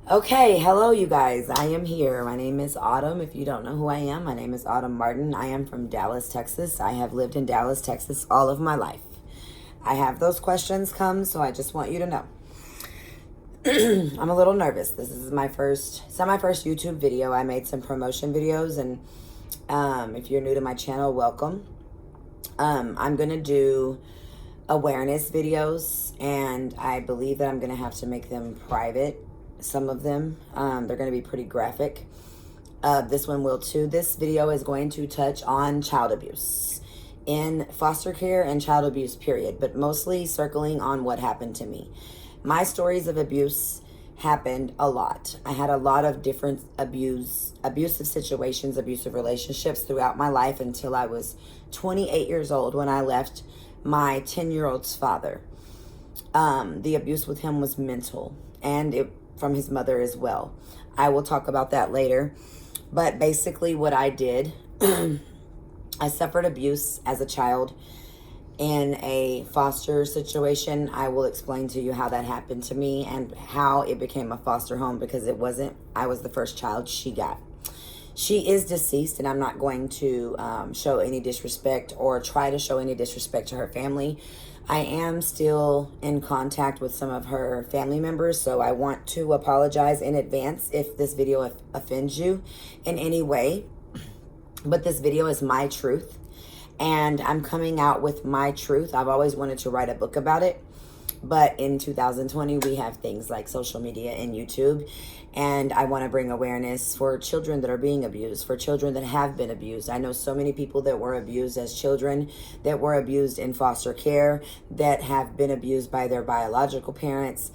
Okay, hello, you guys. I am here. My name is Autumn. If you don't know who I am, my name is Autumn Martin. I am from Dallas, Texas. I have lived in Dallas, Texas all of my life. I have those questions come, so I just want you to know. I'm a little nervous. This is my first YouTube video. I made some promotion videos, and if you're new to my channel, welcome. I'm gonna do awareness videos, and I believe that I'm gonna have to make them private. Some of them, they're gonna be pretty graphic. This one will too. This video is going to touch on child abuse in foster care and child abuse period, but mostly circling on what happened to me. My stories of abuse happened a lot. I had a lot of different abusive situations, abusive relationships throughout my life until I was 28 years old when I left my 10-year-old's father. The abuse with him was mental, and from his mother as well. I will talk about that later. But basically what I did, I suffered abuse as a child in a foster situation. I will explain to you how that happened to me and how it became a foster home, because I was the first child she got. She is deceased, and I'm not going to show any disrespect or try to show any disrespect to her family. I am still in contact with some of her family members, so I want to apologize in advance if this video offends you in any way. But this video is my truth, and I'm coming out with my truth. I've always wanted to write a book about it, but in 2020, we have things like social media and YouTube, and I want to bring awareness for children that are being abused, for children that have been abused. I know so many people that were abused as children, that were abused in foster care, that have been abused by their biological parents,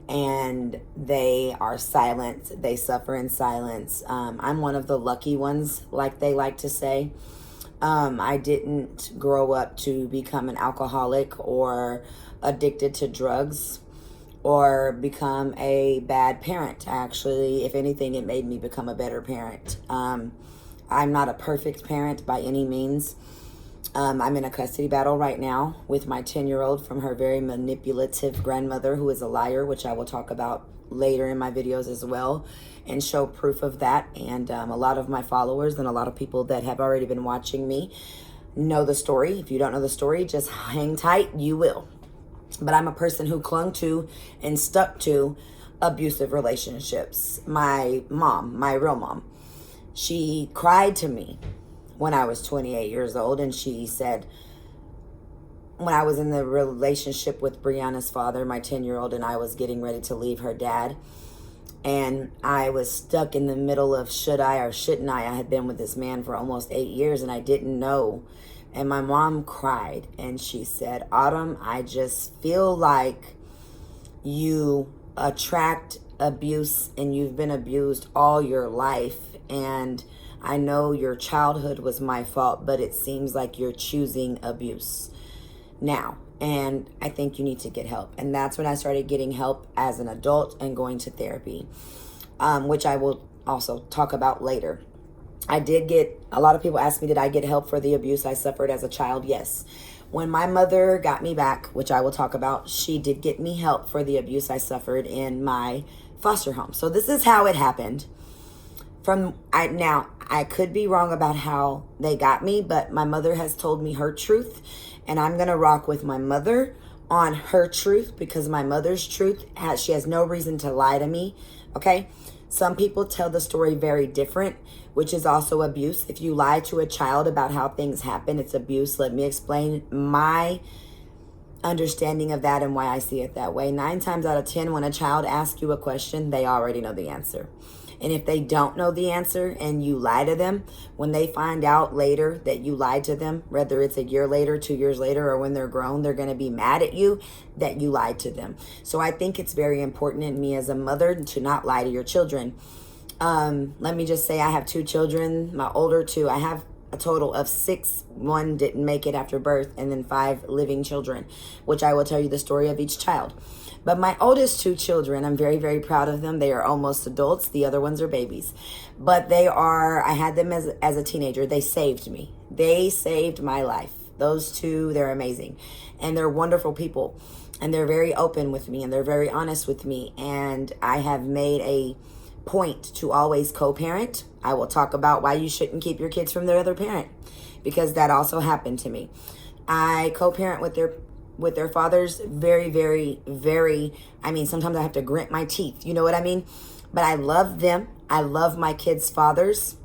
and they are silent. They suffer in silence. I'm one of the lucky ones, like they like to say. I didn't grow up to become an alcoholic or addicted to drugs or become a bad parent. Actually, if anything, it made me become a better parent. I'm not a perfect parent by any means. I'm in a custody battle right now with my 10-year-old from her very manipulative grandmother, who is a liar, which I will talk about later in my videos as well, and show proof of that. And a lot of my followers and a lot of people that have already been watching me know the story. If you don't know the story, just hang tight, you will. But I'm a person who clung to and stuck to abusive relationships. My mom, my real mom, she cried to me when I was 28 years old, and she said, when I was in the relationship with Brianna's father, my 10-year-old, and I was getting ready to leave her dad, and I was stuck in the middle of should I or shouldn't I. I had been with this man for almost 8 years, and I didn't know. And my mom cried, and she said, Autumn, I just feel like you attract abuse, and you've been abused all your life, and I know your childhood was my fault, but it seems like you're choosing abuse now, and I think you need to get help. And that's when I started getting help as an adult and going to therapy, which I will also talk about later. I did get, a lot of people ask me, did I get help for the abuse I suffered as a child? Yes. When my mother got me back, which I will talk about, she did get me help for the abuse I suffered in my foster home. So this is how it happened. Now, I could be wrong about how they got me, but my mother has told me her truth, and I'm going to rock with my mother on her truth, because my mother's truth, she has no reason to lie to me, okay? Some people tell the story very different, which is also abuse. If you lie to a child about how things happen, it's abuse. Let me explain my understanding of that and why I see it that way. 9 times out of 10, when a child asks you a question, they already know the answer. And if they don't know the answer and you lie to them, when they find out later that you lied to them, whether it's a year later, 2 years later, or when they're grown, they're going to be mad at you that you lied to them. So I think it's very important in me as a mother to not lie to your children. Let me just say I have 2 children, my older 2. I have a total of 6. 1 didn't make it after birth, and then 5 living children, which I will tell you the story of each child. But my oldest 2 children, I'm very, very proud of them. They are almost adults. The other ones are babies. But I had them as a teenager. They saved me. They saved my life. Those 2, they're amazing. And they're wonderful people. And they're very open with me and they're very honest with me. And I have made a point to always co-parent. I will talk about why you shouldn't keep your kids from their other parent, because that also happened to me. I co-parent with their fathers very, very, very, I mean, sometimes I have to grit my teeth. You know what I mean? But I love them. I love my kids' fathers.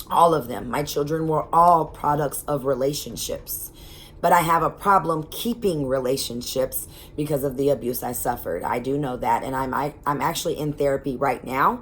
All of them. My children were all products of relationships. But I have a problem keeping relationships because of the abuse I suffered. I do know that. And I'm actually in therapy right now.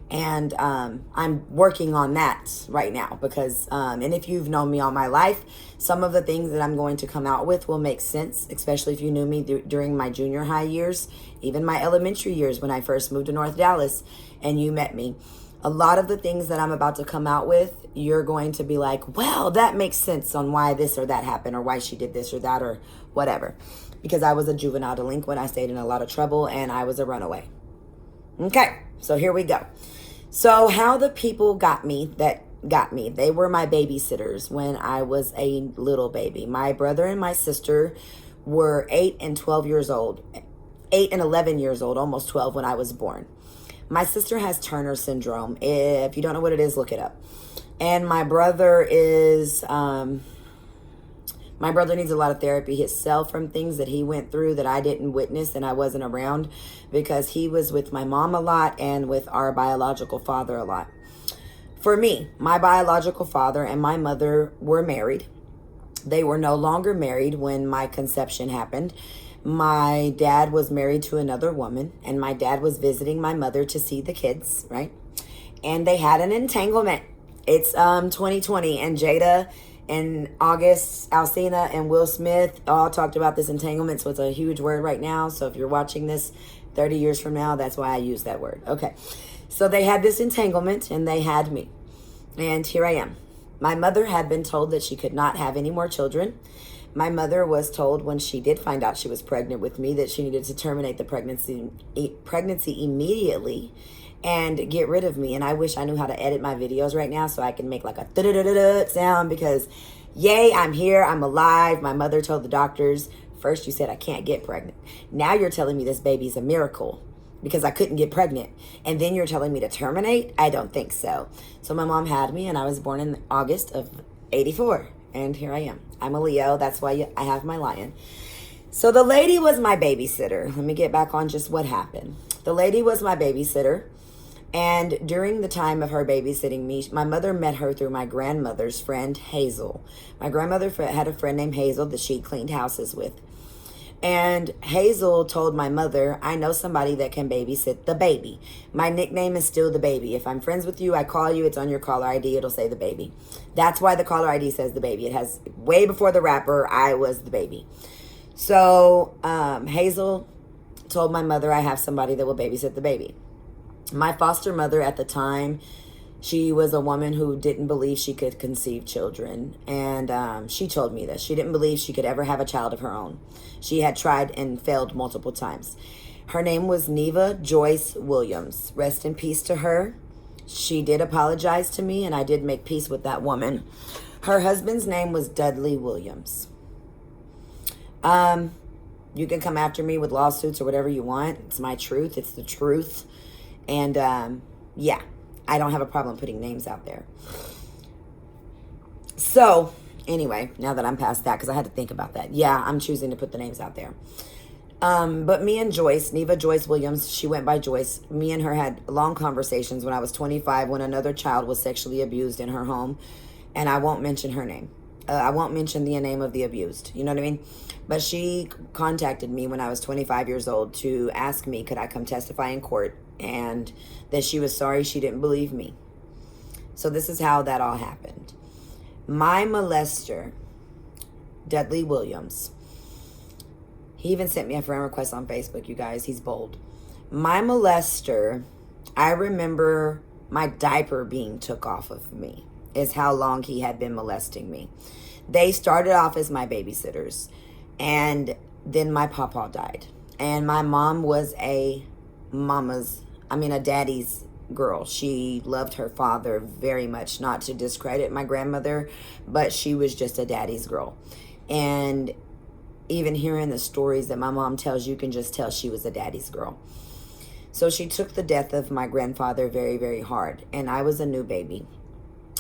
And I'm working on that right now because, and if you've known me all my life, some of the things that I'm going to come out with will make sense, especially if you knew me during my junior high years, even my elementary years when I first moved to North Dallas and you met me. A lot of the things that I'm about to come out with, you're going to be like, well, that makes sense on why this or that happened or why she did this or that or whatever. Because I was a juvenile delinquent, I stayed in a lot of trouble, and I was a runaway. Okay, so here we go. So how the people got me, they were my babysitters when I was a little baby. My brother and my sister were 8 and 12 years old, 8 and 11 years old, almost 12 when I was born. My sister has Turner syndrome. If you don't know what it is, look it up. And my brother needs a lot of therapy himself from things that he went through that I didn't witness and I wasn't around, because he was with my mom a lot and with our biological father a lot. For me, my biological father and my mother were married. They were no longer married when my conception happened. My dad was married to another woman, and my dad was visiting my mother to see the kids, right? And they had an entanglement. It's 2020, and Jada and August Alsina and Will Smith all talked about this entanglement, so it's a huge word right now. So if you're watching this 30 years from now, that's why I use that word. Okay, so they had this entanglement, and they had me. And here I am. My mother had been told that she could not have any more children. My mother was told when she did find out she was pregnant with me that she needed to terminate the pregnancy immediately and get rid of me. And I wish I knew how to edit my videos right now so I can make like a da-da-da-da-da sound, because yay, I'm here, I'm alive. My mother told the doctors, first you said I can't get pregnant. Now you're telling me this baby's a miracle because I couldn't get pregnant. And then you're telling me to terminate? I don't think so. So my mom had me, and I was born in August of 84. And here I am. I'm a Leo. That's why I have my lion. So the lady was my babysitter. Let me get back on just what happened. The lady was my babysitter. And during the time of her babysitting me, my mother met her through my grandmother's friend, Hazel. My grandmother had a friend named Hazel that she cleaned houses with. And Hazel told my mother, I know somebody that can babysit the baby. My nickname is still the baby. If I'm friends with you, I call you, it's on your caller ID, it'll say the baby. That's why the caller ID says the baby. It has, way before the rapper, I was the baby. So Hazel told my mother, I have somebody that will babysit the baby. My foster mother at the time, she was a woman who didn't believe she could conceive children. And she told me this. She didn't believe she could ever have a child of her own. She had tried and failed multiple times. Her name was Neva Joyce Williams. Rest in peace to her. She did apologize to me, and I did make peace with that woman. Her husband's name was Dudley Williams. You can come after me with lawsuits or whatever you want. It's my truth. It's the truth. And yeah, I don't have a problem putting names out there. So anyway, now that I'm past that, because I had to think about that. Yeah, I'm choosing to put the names out there. But me and Joyce, Neva Joyce Williams, she went by Joyce. Me and her had long conversations when I was 25, when another child was sexually abused in her home. And I won't mention her name. I won't mention the name of the abused. You know what I mean? But she contacted me when I was 25 years old to ask me, could I come testify in court? And that she was sorry she didn't believe me. So this is how that all happened. My molester, Dudley Williams, he even sent me a friend request on Facebook, you guys. He's bold. My molester, I remember my diaper being took off of me, is how long he had been molesting me. They started off as my babysitters, and then my papa died. And my mom was a daddy's girl. She loved her father very much, not to discredit my grandmother, but she was just a daddy's girl. And even hearing the stories that my mom tells, you can just tell she was a daddy's girl. So she took the death of my grandfather very, very hard. And I was a new baby.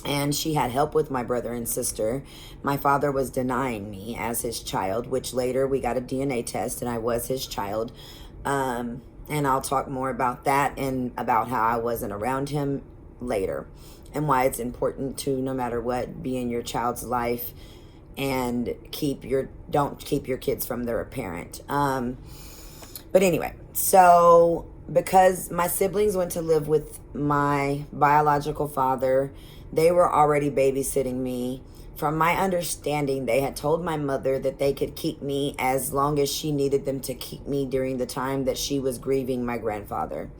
And she had help with my brother and sister. My father was denying me as his child, which later we got a DNA test and I was his child. And I'll talk more about that and about how I wasn't around him later, and why it's important to, no matter what, be in your child's life and don't keep your kids from their parent. But anyway, so because my siblings went to live with my biological father, they were already babysitting me. From my understanding, they had told my mother that they could keep me as long as she needed them to keep me during the time that she was grieving my grandfather.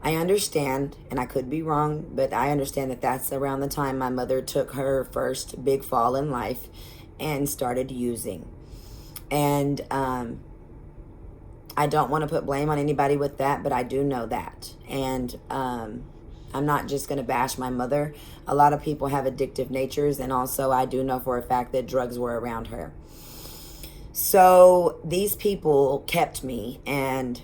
I understand, and I could be wrong, but I understand that that's around the time my mother took her first big fall in life and started using. And I don't want to put blame on anybody with that, but I do know that. And I'm not just going to bash my mother. A lot of people have addictive natures, and also I do know for a fact that drugs were around her. So these people kept me, and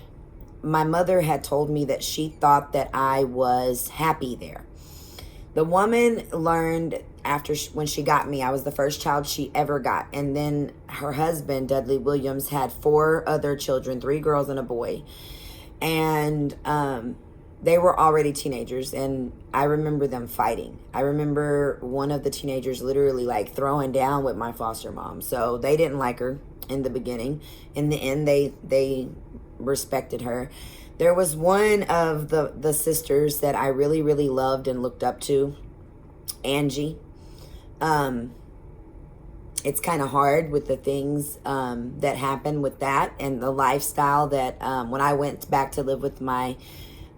my mother had told me that she thought that I was happy there. The woman learned when she got me, I was the first child she ever got. And then her husband, Dudley Williams, had 4 other children, 3 girls and a boy. And they were already teenagers, and I remember them fighting. I remember one of the teenagers literally like throwing down with my foster mom. So they didn't like her in the beginning. In the end, they respected her. There was one of the sisters that I really, really loved and looked up to, Angie. It's kind of hard with the things that happened with that and the lifestyle that when I went back to live with my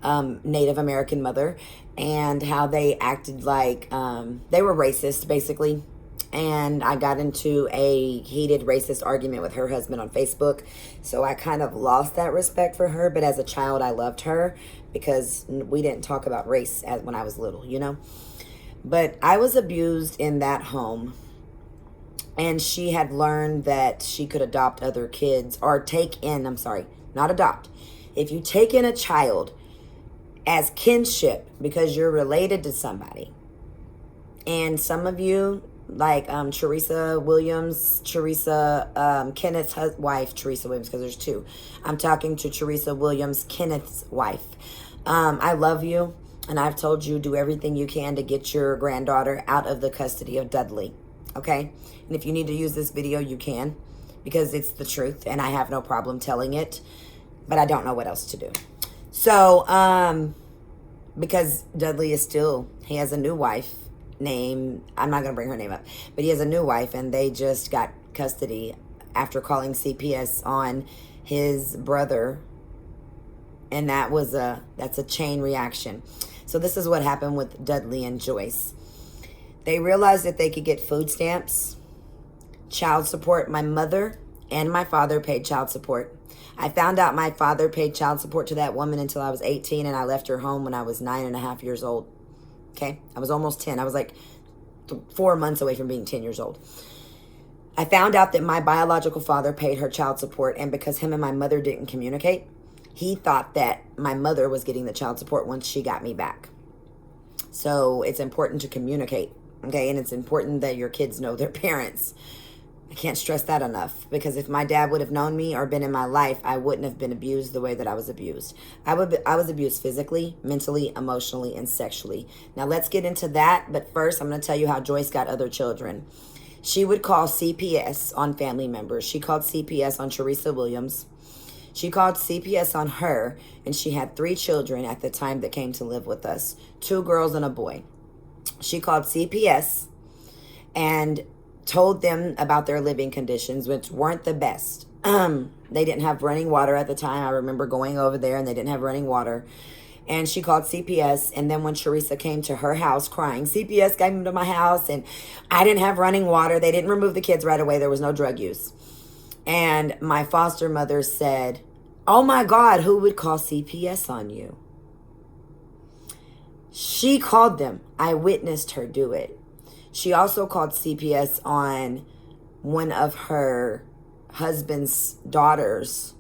Native American mother, and how they acted like they were racist, basically. And I got into a heated racist argument with her husband on Facebook. So I kind of lost that respect for her. But as a child, I loved her because we didn't talk about race when I was little, you know. But I was abused in that home. And she had learned that she could adopt other kids or not adopt. If you take in a child as kinship because you're related to somebody. And some of you, like Teresa Williams, Kenneth's wife, Teresa Williams, because there's 2. I'm talking to Teresa Williams, Kenneth's wife. I love you, and I've told you do everything you can to get your granddaughter out of the custody of Dudley, okay? And if you need to use this video, you can, because it's the truth, and I have no problem telling it, but I don't know what else to do. So, because Dudley he has a new wife named, I'm not going to bring her name up, but he has a new wife, and they just got custody after calling CPS on his brother, and that's a chain reaction. So this is what happened with Dudley and Joyce. They realized that they could get food stamps, child support. My mother and my father paid child support. I found out my father paid child support to that woman until I was 18, and I left her home when I was 9.5 years old. Okay? I was almost 10. I was like 4 months away from being 10 years old. I found out that my biological father paid her child support, and because him and my mother didn't communicate, he thought that my mother was getting the child support once she got me back. So it's important to communicate, okay? And it's important that your kids know their parents. I can't stress that enough, because if my dad would have known me or been in my life, I wouldn't have been abused the way that I was abused. I was abused physically, mentally, emotionally, and sexually. Now let's get into that, but first I'm going to tell you how Joyce got other children. She would call CPS on family members. She called CPS on Teresa Williams. She called CPS on her, and she had 3 children at the time that came to live with us, 2 girls and a boy. She called CPS and told them about their living conditions, which weren't the best. They didn't have running water at the time. I remember going over there, and they didn't have running water. And she called CPS, and then when Teresa came to her house crying, CPS came to my house, and I didn't have running water. They didn't remove the kids right away. There was no drug use. And my foster mother said, "Oh my God, who would call CPS on you?" She called them. I witnessed her do it. She also called CPS on one of her husband's daughters.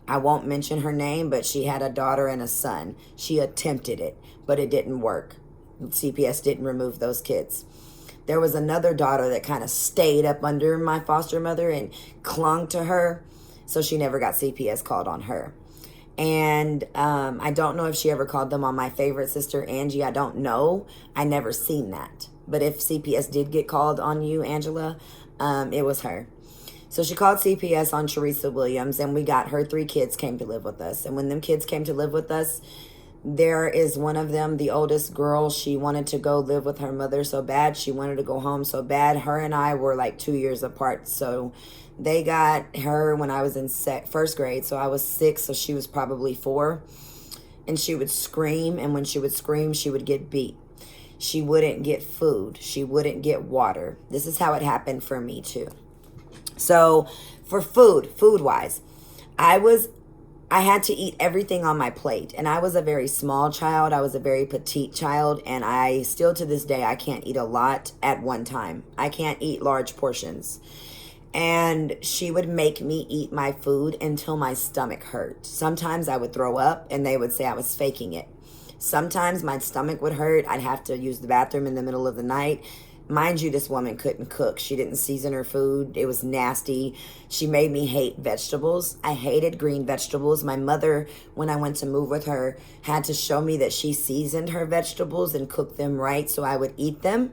I won't mention her name, but she had a daughter and a son. She attempted it, but it didn't work. CPS didn't remove those kids. There was another daughter that kind of stayed up under my foster mother and clung to her, so she never got CPS called on her. And I don't know if she ever called them on my favorite sister, Angie. I don't know. I never seen that. But if CPS did get called on you, Angela, it was her. So she called CPS on Teresa Williams, and we got her 3 kids came to live with us. And when them kids came to live with us, there is one of them, the oldest girl, she wanted to go live with her mother so bad. She wanted to go home so bad. Her and I were like 2 years apart. So they got her when I was in first grade. So I was 6, so she was probably 4. And she would scream, and when she would scream, she would get beat. She wouldn't get food. She wouldn't get water. This is how it happened for me too. So for food-wise, I had to eat everything on my plate. And I was a very small child. I was a very petite child. And I still to this day, I can't eat a lot at one time. I can't eat large portions. And she would make me eat my food until my stomach hurt. Sometimes I would throw up and they would say I was faking it. Sometimes my stomach would hurt. I'd have to use the bathroom in the middle of the night. Mind you, this woman couldn't cook. She didn't season her food. It was nasty. She made me hate vegetables. I hated green vegetables. My mother, when I went to move with her, had to show me that she seasoned her vegetables and cooked them right so I would eat them.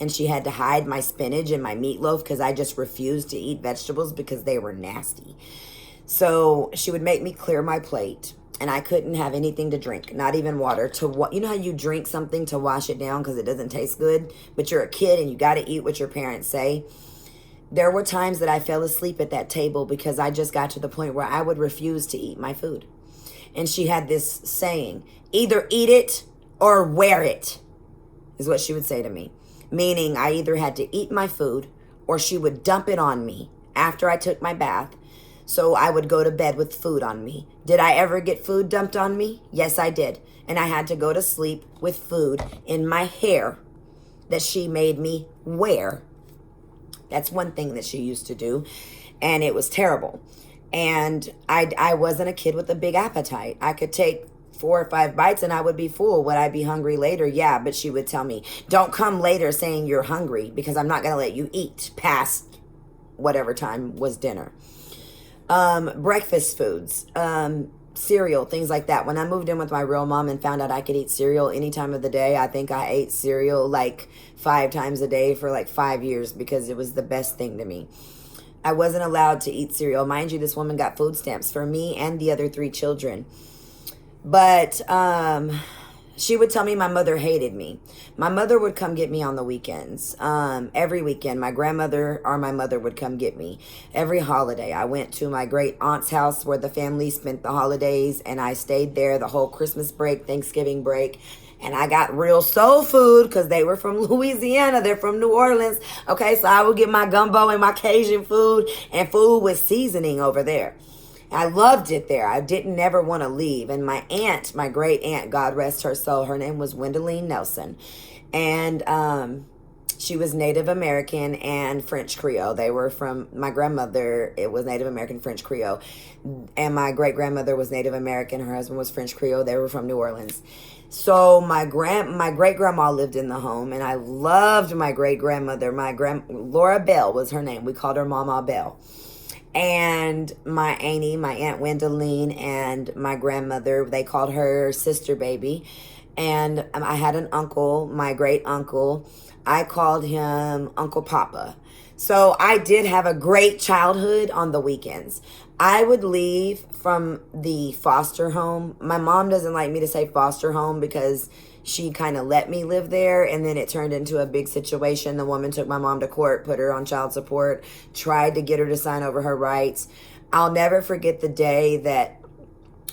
And she had to hide my spinach and my meatloaf because I just refused to eat vegetables because they were nasty. So she would make me clear my plate. And I couldn't have anything to drink, not even water. You know how you drink something to wash it down because it doesn't taste good, but you're a kid and you got to eat what your parents say. There were times that I fell asleep at that table because I just got to the point where I would refuse to eat my food. And she had this saying, either eat it or wear it, is what she would say to me. Meaning I either had to eat my food or she would dump it on me after I took my bath. So I would go to bed with food on me. Did I ever get food dumped on me? Yes, I did. And I had to go to sleep with food in my hair that she made me wear. That's one thing that she used to do. And it was terrible. And I wasn't a kid with a big appetite. I could take 4 or 5 bites and I would be full. Would I be hungry later? Yeah, but she would tell me, don't come later saying you're hungry because I'm not going to let you eat past whatever time was dinner. Breakfast foods, cereal, things like that. When I moved in with my real mom and found out I could eat cereal any time of the day, I think I ate cereal like 5 times a day for like 5 years because it was the best thing to me. I wasn't allowed to eat cereal. Mind you, this woman got food stamps for me and the other 3 children. But she would tell me my mother hated me. My mother would come get me on the weekends. Every weekend, my grandmother or my mother would come get me. Every holiday, I went to my great aunt's house where the family spent the holidays, and I stayed there the whole Christmas break, Thanksgiving break. And I got real soul food because they were from Louisiana. They're from New Orleans. Okay, so I would get my gumbo and my Cajun food and food with seasoning over there. I loved it there. I didn't never want to leave. And my aunt, my great aunt, God rest her soul, her name was Wendeline Nelson. And she was Native American and French Creole. They were from, my grandmother, it was Native American French Creole. And my great-grandmother was Native American. Her husband was French Creole. They were from New Orleans. So my great-grandma lived in the home, and I loved my great-grandmother. Laura Bell was her name. We called her Mama Bell. And my auntie, my Aunt Wendeline, and my grandmother, they called her Sister Baby. And I had an uncle, my great uncle. I called him Uncle Papa. So I did have a great childhood on the weekends. I would leave from the foster home. My mom doesn't like me to say foster home because she kind of let me live there, and then it turned into a big situation. The woman took my mom to court, put her on child support, tried to get her to sign over her rights. I'll never forget the day that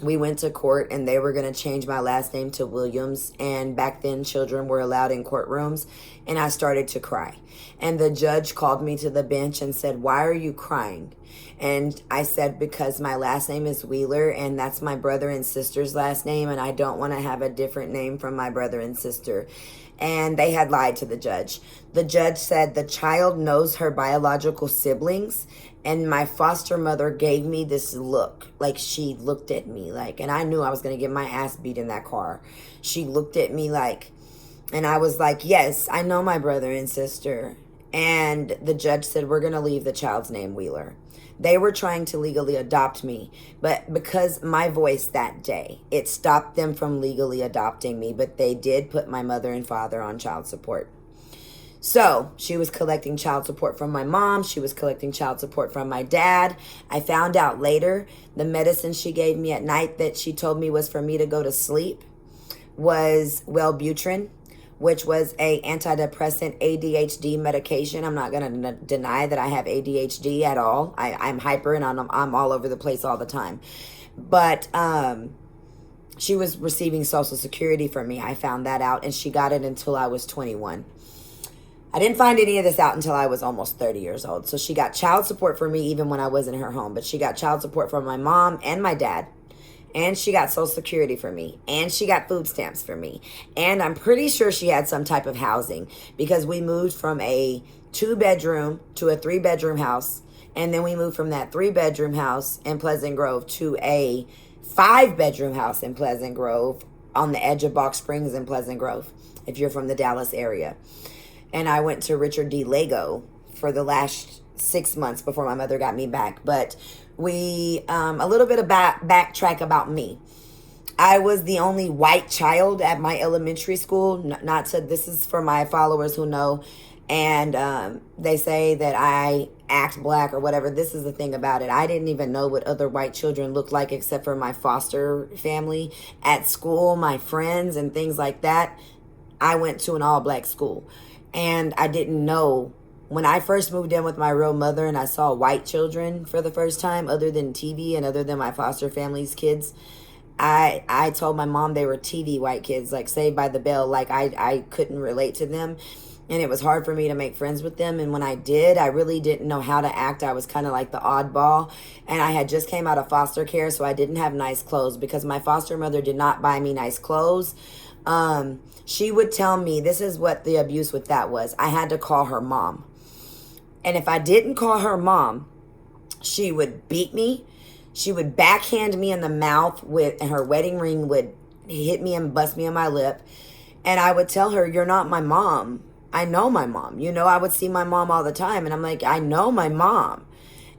we went to court and they were going to change my last name to Williams. And back then children were allowed in courtrooms, and I started to cry. And the judge called me to the bench and said, "Why are you crying?" And I said, because my last name is Wheeler, and that's my brother and sister's last name, and I don't want to have a different name from my brother and sister. And they had lied to the judge. The judge said the child knows her biological siblings, And my foster mother gave me this look, like she looked at me like, and I knew I was going to get my ass beat in that car. She looked at me like, and I was like, yes, I know my brother and sister. And the judge said, we're going to leave the child's name Wheeler. They were trying to legally adopt me, but because my voice that day, it stopped them from legally adopting me, but they did put my mother and father on child support. So she was collecting child support from my mom. She was collecting child support from my dad. I found out later the medicine she gave me at night that she told me was for me to go to sleep was Wellbutrin, which was a antidepressant ADHD medication. I'm not going to deny that I have ADHD at all. I'm hyper and I'm all over the place all the time. But she was receiving Social Security from me. I found that out, and she got it until I was 21. I didn't find any of this out until I was almost 30 years old. So she got child support for me even when I was in her home. But she got child support from my mom and my dad. And she got Social Security for me. And she got food stamps for me. And I'm pretty sure she had some type of housing, because we moved from a 2-bedroom to a 3-bedroom house. And then we moved from that 3-bedroom house in Pleasant Grove to a 5-bedroom house in Pleasant Grove on the edge of Box Springs in Pleasant Grove, if you're from the Dallas area. And I went to Richard D. Lego for the last 6 months before my mother got me back. But we, a little bit of backtrack about me. I was the only white child at my elementary school. Not to, this is for my followers who know. And they say that I act black or whatever. This is the thing about it. I didn't even know what other white children looked like except for my foster family at school, my friends and things like that. I went to an all-black school. And I didn't know, when I first moved in with my real mother and I saw white children for the first time, other than TV and other than my foster family's kids, I told my mom they were TV white kids, like Saved by the Bell. Like I couldn't relate to them. And it was hard for me to make friends with them. And when I did, I really didn't know how to act. I was kind of like the oddball. And I had just came out of foster care, so I didn't have nice clothes because my foster mother did not buy me nice clothes. She would tell me, this is what the abuse with that was. I had to call her mom. And if I didn't call her mom, she would beat me. She would backhand me in the mouth and her wedding ring would hit me and bust me in my lip. And I would tell her, you're not my mom. I know my mom. You know, I would see my mom all the time. And I'm like, I know my mom.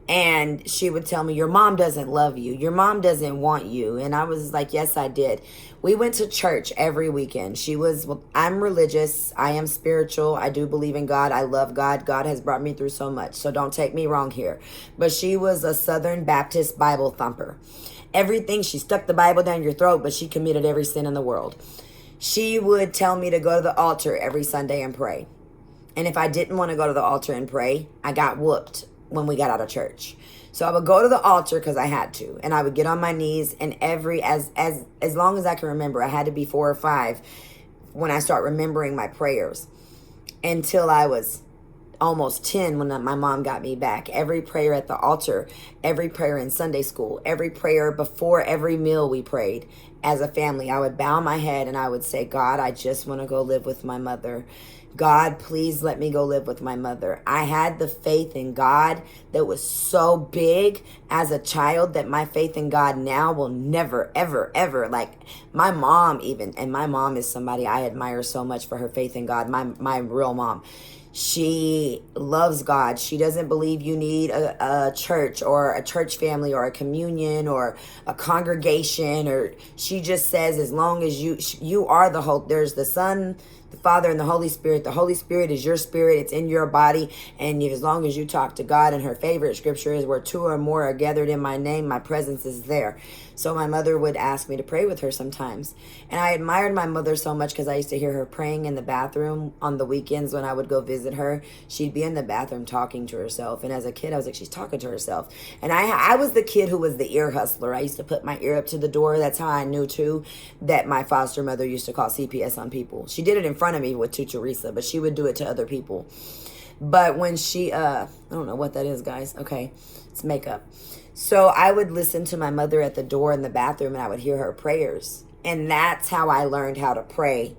And she would tell me, your mom doesn't love you. Your mom doesn't want you. And I was like, yes, I did. We went to church every weekend. I'm religious. I am spiritual. I do believe in God. I love God. God has brought me through so much. So don't take me wrong here. But she was a Southern Baptist Bible thumper. Everything, she stuck the Bible down your throat, but she committed every sin in the world. She would tell me to go to the altar every Sunday and pray. And if I didn't want to go to the altar and pray, I got whooped when we got out of church. So I would go to the altar because I had to, and I would get on my knees, and as long as I can remember, I had to be 4 or 5 when I start remembering my prayers, until I was almost 10 when my mom got me back. Every prayer at the altar, every prayer in Sunday school, every prayer before every meal we prayed as a family, I would bow my head and I would say, God, I just want to go live with my mother. God, please let me go live with my mother. I had the faith in God that was so big as a child that my faith in God now will never, ever, ever, like my mom even, and my mom is somebody I admire so much for her faith in God, my real mom. She loves God. She doesn't believe you need a church or a church family or a communion or a congregation, or she just says, as long as you are the whole, there's the Son, the Father, and the Holy Spirit. The Holy Spirit is your spirit. It's in your body. And as long as you talk to God, and her favorite scripture is, where 2 or more are gathered in my name, my presence is there. So my mother would ask me to pray with her sometimes. And I admired my mother so much because I used to hear her praying in the bathroom on the weekends when I would go visit her. She'd be in the bathroom talking to herself. And as a kid, I was like, she's talking to herself. And I was the kid who was the ear hustler. I used to put my ear up to the door. That's how I knew, too, that my foster mother used to call CPS on people. She did it in front of me with Teresa, but she would do it to other people. But when she, I don't know what that is, guys. Okay, it's makeup. So I would listen to my mother at the door in the bathroom, and I would hear her prayers. And that's how I learned how to pray,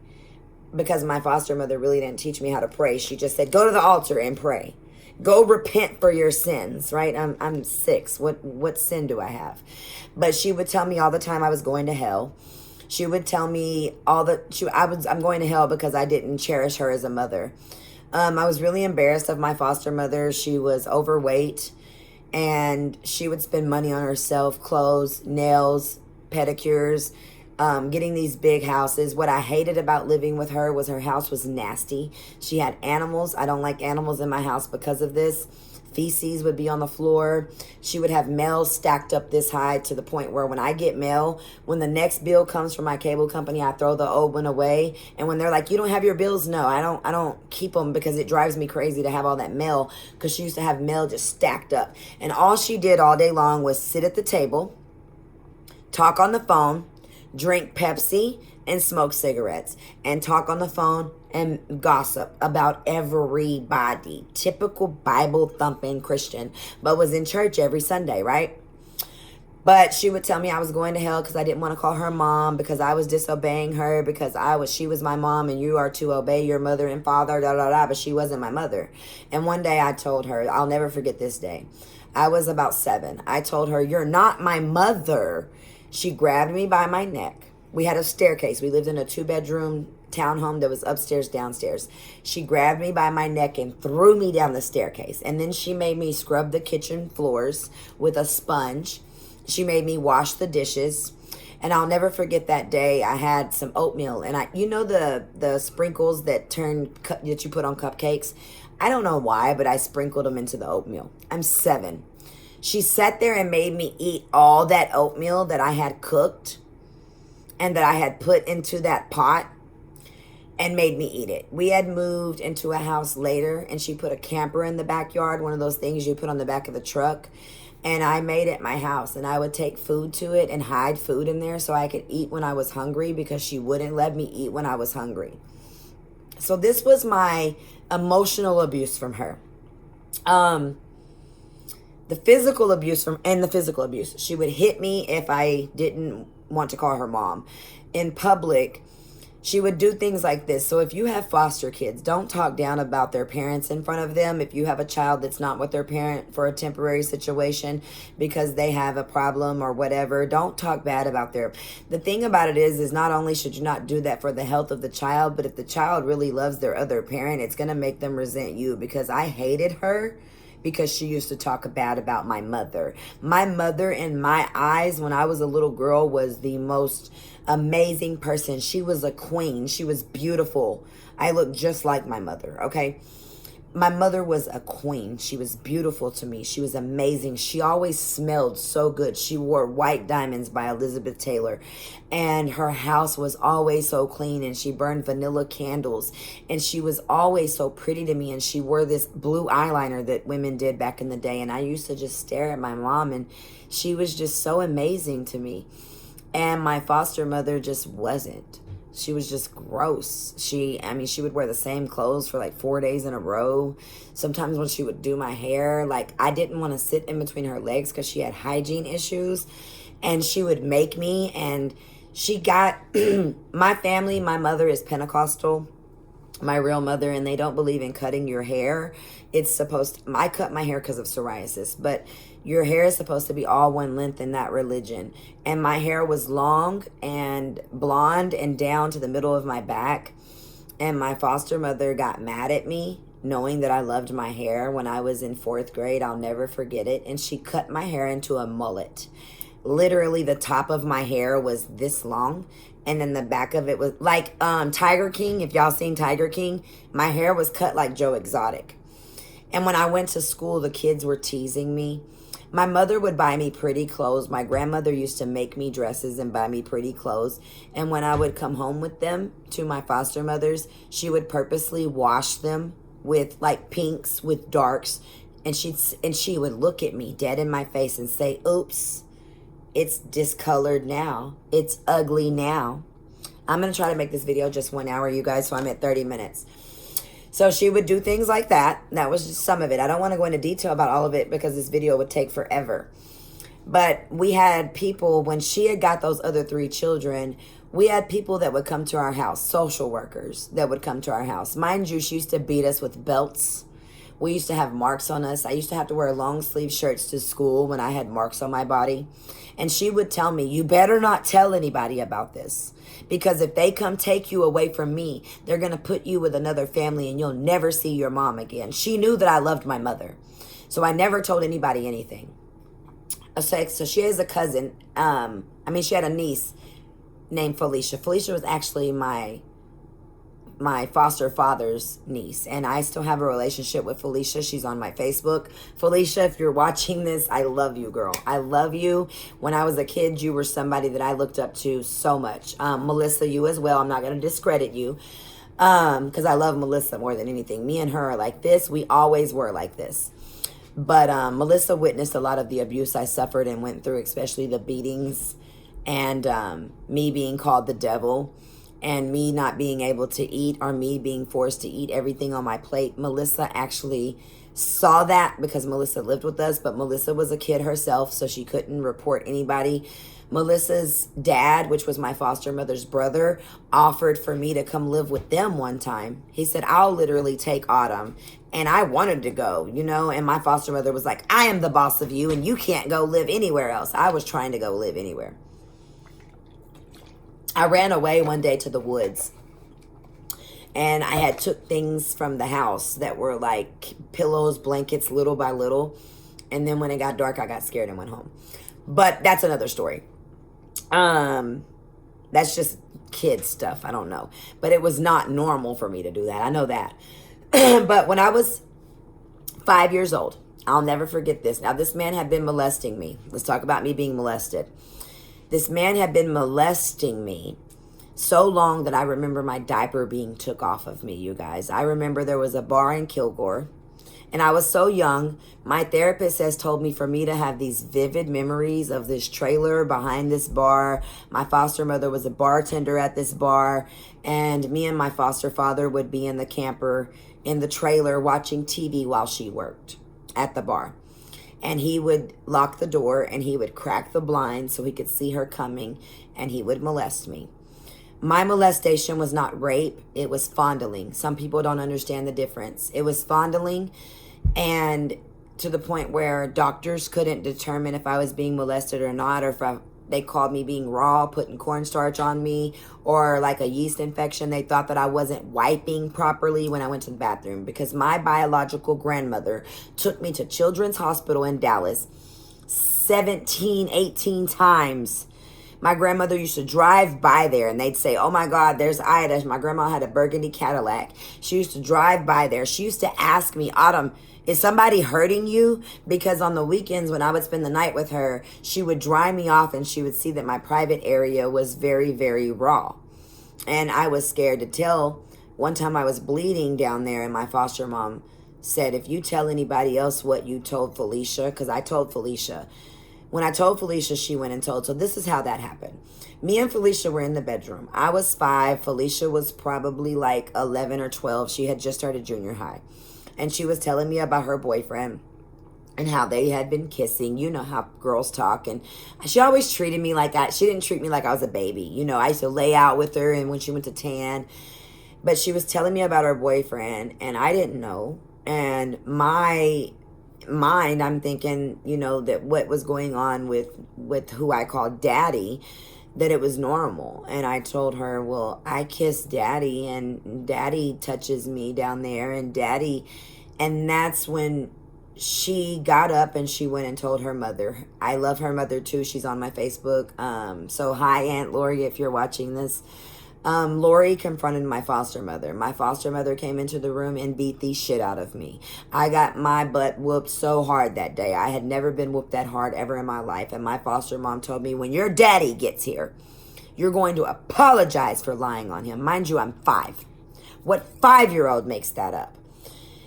because my foster mother really didn't teach me how to pray. She just said, go to the altar and pray. Go repent for your sins, right? I'm 6. What sin do I have? But she would tell me all the time I was going to hell. She would tell me I'm going to hell because I didn't cherish her as a mother. I was really embarrassed of my foster mother. She was overweight, and she would spend money on herself, clothes, nails, pedicures, getting these big houses. What I hated about living with her was her house was nasty. She had animals. I don't like animals in my house because of this. Feces would be on the floor. She would have mail stacked up this high to the point where when I get mail, when the next bill comes from my cable company, I throw the old one away. And when they're like, "You don't have your bills?" No, I don't keep them because it drives me crazy to have all that mail, because she used to have mail just stacked up. And all she did all day long was sit at the table, talk on the phone, drink Pepsi, and smoke cigarettes, and talk on the phone and gossip about everybody. Typical Bible thumping Christian, but was in church every Sunday, right? But she would tell me I was going to hell because I didn't want to call her mom, because I was disobeying her, because she was my mom and you are to obey your mother and father, da da da. But she wasn't my mother. And one day I told her, I'll never forget this day. I was about 7. I told her, "You're not my mother." She grabbed me by my neck. We had a staircase. We lived in a 2-bedroom townhome that was upstairs, downstairs. She grabbed me by my neck and threw me down the staircase. And then she made me scrub the kitchen floors with a sponge. She made me wash the dishes. And I'll never forget that day. I had some oatmeal, and the sprinkles that you put on cupcakes. I don't know why, but I sprinkled them into the oatmeal. I'm 7. She sat there and made me eat all that oatmeal that I had cooked and that I had put into that pot, and made me eat it. We had moved into a house later, and she put a camper in the backyard, one of those things you put on the back of the truck, and I made it my house, and I would take food to it and hide food in there so I could eat when I was hungry, because she wouldn't let me eat when I was hungry. So this was my emotional abuse from her. The physical abuse she would hit me if I didn't want to call her mom. In public, she would do things like this. So if you have foster kids, don't talk down about their parents in front of them. If you have a child that's not with their parent for a temporary situation because they have a problem or whatever, don't talk bad about the thing about it is not only should you not do that for the health of the child, but if the child really loves their other parent, it's going to make them resent you, because I hated her because she used to talk bad about my mother. My mother, in my eyes, when I was a little girl, was the most amazing person. She was a queen. She was beautiful. I looked just like my mother, okay? My mother was a queen. She was beautiful to me. She was amazing. She always smelled so good. She wore White Diamonds by Elizabeth Taylor. And her house was always so clean. And she burned vanilla candles. And she was always so pretty to me. And she wore this blue eyeliner that women did back in the day. And I used to just stare at my mom. And she was just so amazing to me. And my foster mother just wasn't. She was just gross. She would wear the same clothes for like 4 days in a row. Sometimes when she would do my hair, like, I didn't want to sit in between her legs because she had hygiene issues. And she would make me, and she got, my family, my mother is Pentecostal, my real mother, and they don't believe in cutting your hair. I cut my hair because of psoriasis, but your hair is supposed to be all one length in that religion. And my hair was long and blonde and down to the middle of my back. And my foster mother got mad at me, knowing that I loved my hair, when I was in 4th grade. I'll never forget it. And she cut my hair into a mullet. Literally, the top of my hair was this long, and then the back of it was like Tiger King. If y'all seen Tiger King, my hair was cut like Joe Exotic. And when I went to school, the kids were teasing me. My mother would buy me pretty clothes. My grandmother used to make me dresses and buy me pretty clothes. And when I would come home with them to my foster mothers, she would purposely wash them with like pinks, with darks. And she would look at me dead in my face and say, "Oops, it's discolored now. It's ugly now." I'm going to try to make this video just 1 hour, you guys, so I'm at 30 minutes. So she would do things like that. That was just some of it. I don't want to go into detail about all of it because this video would take forever. But we had people, when she had got those other 3 children, we had people that would come to our house, social workers that would come to our house. Mind you, she used to beat us with belts. We used to have marks on us. I used to have to wear long sleeve shirts to school when I had marks on my body. And she would tell me, you better not tell anybody about this. Because if they come take you away from me, they're going to put you with another family and you'll never see your mom again. She knew that I loved my mother. So I never told anybody anything. So she has a cousin. She had a niece named Felicia. Felicia was actually my foster father's niece, and I still have a relationship with Felicia. She's on my Facebook. Felicia, if you're watching this, I love you, girl. I love you. When I was a kid, you were somebody that I looked up to so much. Melissa, you as well. I'm not going to discredit you because I love Melissa more than anything. Me and her are like this. We always were like this. But Melissa witnessed a lot of the abuse I suffered and went through, especially the beatings and me being called the devil and me not being able to eat or me being forced to eat everything on my plate. Melissa actually saw that because Melissa lived with us, but Melissa was a kid herself, so she couldn't report anybody. Melissa's dad, which was my foster mother's brother, offered for me to come live with them one time. He said, I'll literally take Autumn. And I wanted to go, and my foster mother was like, I am the boss of you and you can't go live anywhere else. I was trying to go live anywhere. I ran away one day to the woods and I had took things from the house that were like pillows, blankets, little by little. And then when it got dark, I got scared and went home. But that's another story. That's just kid stuff. I don't know. But it was not normal for me to do that. I know that. But when I was 5 years old, I'll never forget this. Now, this man had been molesting me. Let's talk about me being molested. This man had been molesting me so long that I remember my diaper being took off of me, you guys. I remember there was a bar in Kilgore. And I was so young, my therapist has told me for me to have these vivid memories of this trailer behind this bar. My foster mother was a bartender at this bar, and me and my foster father would be in the camper in the trailer watching TV while she worked at the bar. And he would lock the door and he would crack the blind so he could see her coming, and he would molest me. My molestation was not rape, it was fondling. Some people don't understand the difference. It was fondling, and to the point where doctors couldn't determine if I was being molested or not, or if they called me being raw, putting cornstarch on me, or like a yeast infection. They thought that I wasn't wiping properly when I went to the bathroom, because my biological grandmother took me to Children's Hospital in Dallas 17, 18 times. My grandmother used to drive by there and they'd say, oh my God, there's Ida. My grandma had a burgundy Cadillac. She used to drive by there. She used to ask me, Autumn, is somebody hurting you? Because on the weekends when I would spend the night with her, she would dry me off and she would see that my private area was very, very raw. And I was scared to tell. One time I was bleeding down there and my foster mom said, if you tell anybody else what you told Felicia, because I told Felicia. When I told Felicia, she went and told. So this is how that happened. Me and Felicia were in the bedroom. I was 5. Felicia was probably like 11 or 12. She had just started junior high. And she was telling me about her boyfriend and how they had been kissing. You know how girls talk. And she always treated me like she didn't treat me like I was a baby. I used to lay out with her and when she went to tan. But she was telling me about her boyfriend and I didn't know. And my mind, I'm thinking, that what was going on with who I called daddy, that it was normal. And I told her, well, I kiss daddy and daddy touches me down there and daddy. And that's when she got up and she went and told her mother. I love her mother too. She's on my Facebook. So hi, Aunt Lori, if you're watching this. Lori confronted my foster mother. My foster mother came into the room and beat the shit out of me. I got my butt whooped so hard that day. I had never been whooped that hard ever in my life. And my foster mom told me, when your daddy gets here, you're going to apologize for lying on him. Mind you, I'm 5. What 5-year-old makes that up?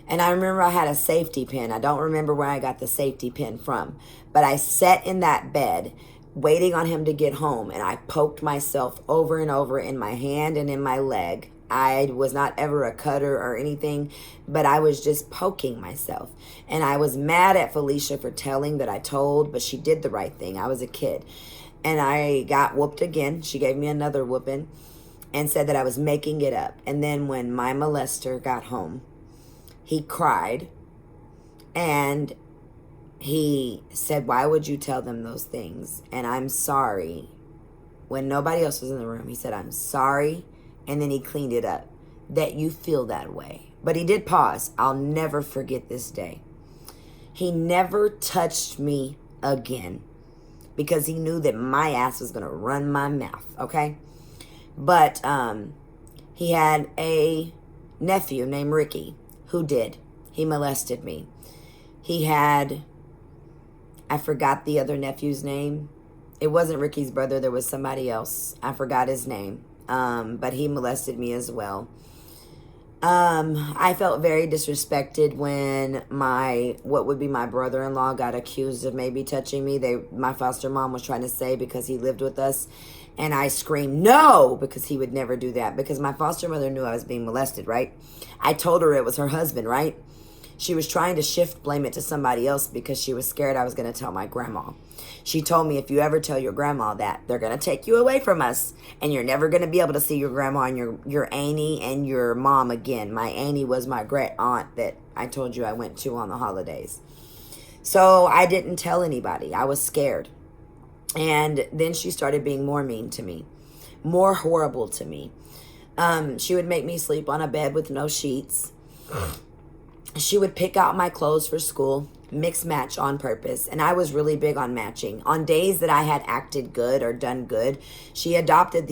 And I remember I had a safety pin. I don't remember where I got the safety pin from. But I sat in that bed waiting on him to get home, and I poked myself over and over in my hand and in my leg. I was not ever a cutter or anything, but I was just poking myself. And I was mad at Felicia for telling that I told, but she did the right thing. I was a kid. And I got whooped again. She gave me another whooping and said that I was making it up. And then when my molester got home, he cried And he said, why would you tell them those things? And I'm sorry. When nobody else was in the room, he said, I'm sorry. And then he cleaned it up that you feel that way. But he did pause. I'll never forget this day. He never touched me again because he knew that my ass was going to run my mouth, okay? But he had a nephew named Ricky who did. He molested me. He had, I forgot the other nephew's name. It wasn't Ricky's brother. There was somebody else. I forgot his name. But he molested me as well. I felt very disrespected when what would be my brother-in-law got accused of maybe touching me. My foster mom was trying to say because he lived with us, and I screamed no because he would never do that because my foster mother knew I was being molested, right? I told her it was her husband, right? She was trying to blame it to somebody else because she was scared I was going to tell my grandma. She told me, if you ever tell your grandma that, they're going to take you away from us, and you're never going to be able to see your grandma and your auntie and your mom again. My auntie was my great aunt that I told you I went to on the holidays. So I didn't tell anybody. I was scared. And then she started being more mean to me, more horrible to me. She would make me sleep on a bed with no sheets. She would pick out my clothes for school, mix match on purpose, and I was really big on matching. On days that I had acted good or done good, she adopted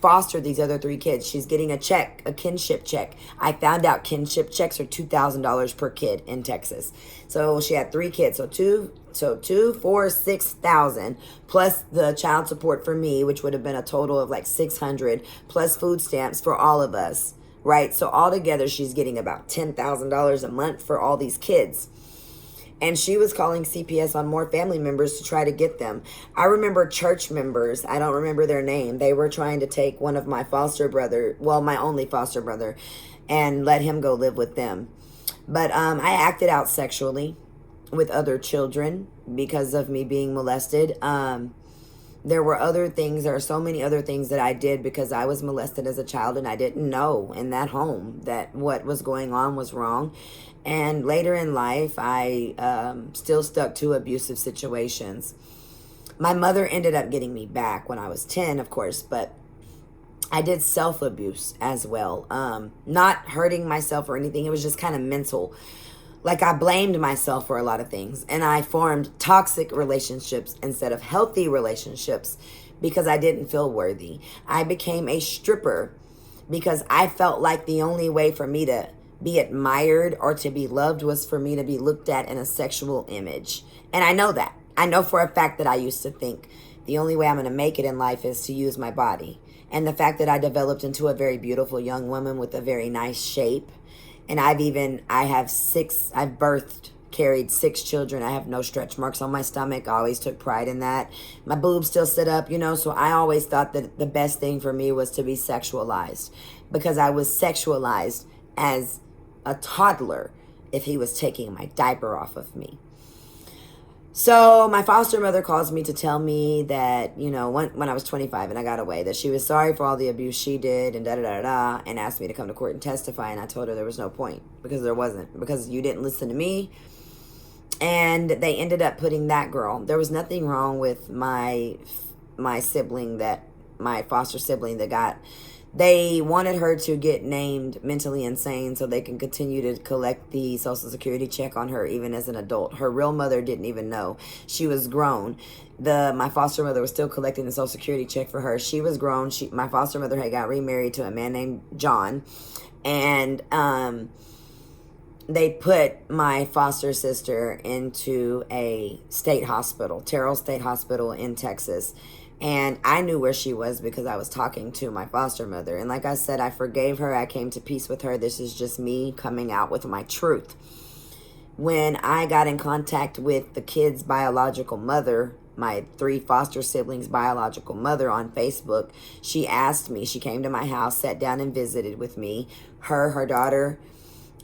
fostered these other 3 kids. She's getting a check, a kinship check. I found out kinship checks are $2,000 per kid in Texas. So she had 3 kids, so 2, 4, 6,000 plus the child support for me, which would have been a total of like 600 plus food stamps for all of us. Right? So altogether, she's getting about $10,000 a month for all these kids. And she was calling CPS on more family members to try to get them. I remember church members. I don't remember their name. They were trying to take one of my my only foster brother, and let him go live with them. But I acted out sexually with other children because of me being molested. There are so many other things that I did because I was molested as a child and I didn't know in that home that what was going on was wrong. And later in life, I still stuck to abusive situations. My mother ended up getting me back when I was 10, of course, but I did self-abuse as well. Not hurting myself or anything. It was just kind of mental. Like I blamed myself for a lot of things, and I formed toxic relationships instead of healthy relationships because I didn't feel worthy. I became a stripper because I felt like the only way for me to be admired or to be loved was for me to be looked at in a sexual image. And I know that. I know for a fact that I used to think the only way I'm going to make it in life is to use my body. And the fact that I developed into a very beautiful young woman with a very nice shape. And I've carried 6 children. I have no stretch marks on my stomach. I always took pride in that. My boobs still sit up, so I always thought that the best thing for me was to be sexualized because I was sexualized as a toddler if he was taking my diaper off of me. So my foster mother calls me to tell me that, when I was 25 and I got away, that she was sorry for all the abuse she did and da-da-da-da, and asked me to come to court and testify. And I told her there was no point because there wasn't, because you didn't listen to me. And they ended up putting that girl. There was nothing wrong with my sibling, my foster sibling that got... They wanted her to get named mentally insane so they can continue to collect the Social Security check on her even as an adult. Her real mother didn't even know. She was grown. My foster mother was still collecting the Social Security check for her. She was grown. My foster mother had got remarried to a man named John. And they put my foster sister into a state hospital, Terrell State Hospital in Texas. And I knew where she was because I was talking to my foster mother. And like I said, I forgave her. I came to peace with her. This is just me coming out with my truth. When I got in contact with the kid's biological mother, my 3 foster siblings' biological mother on Facebook, she asked me, she came to my house, sat down and visited with me, her daughter,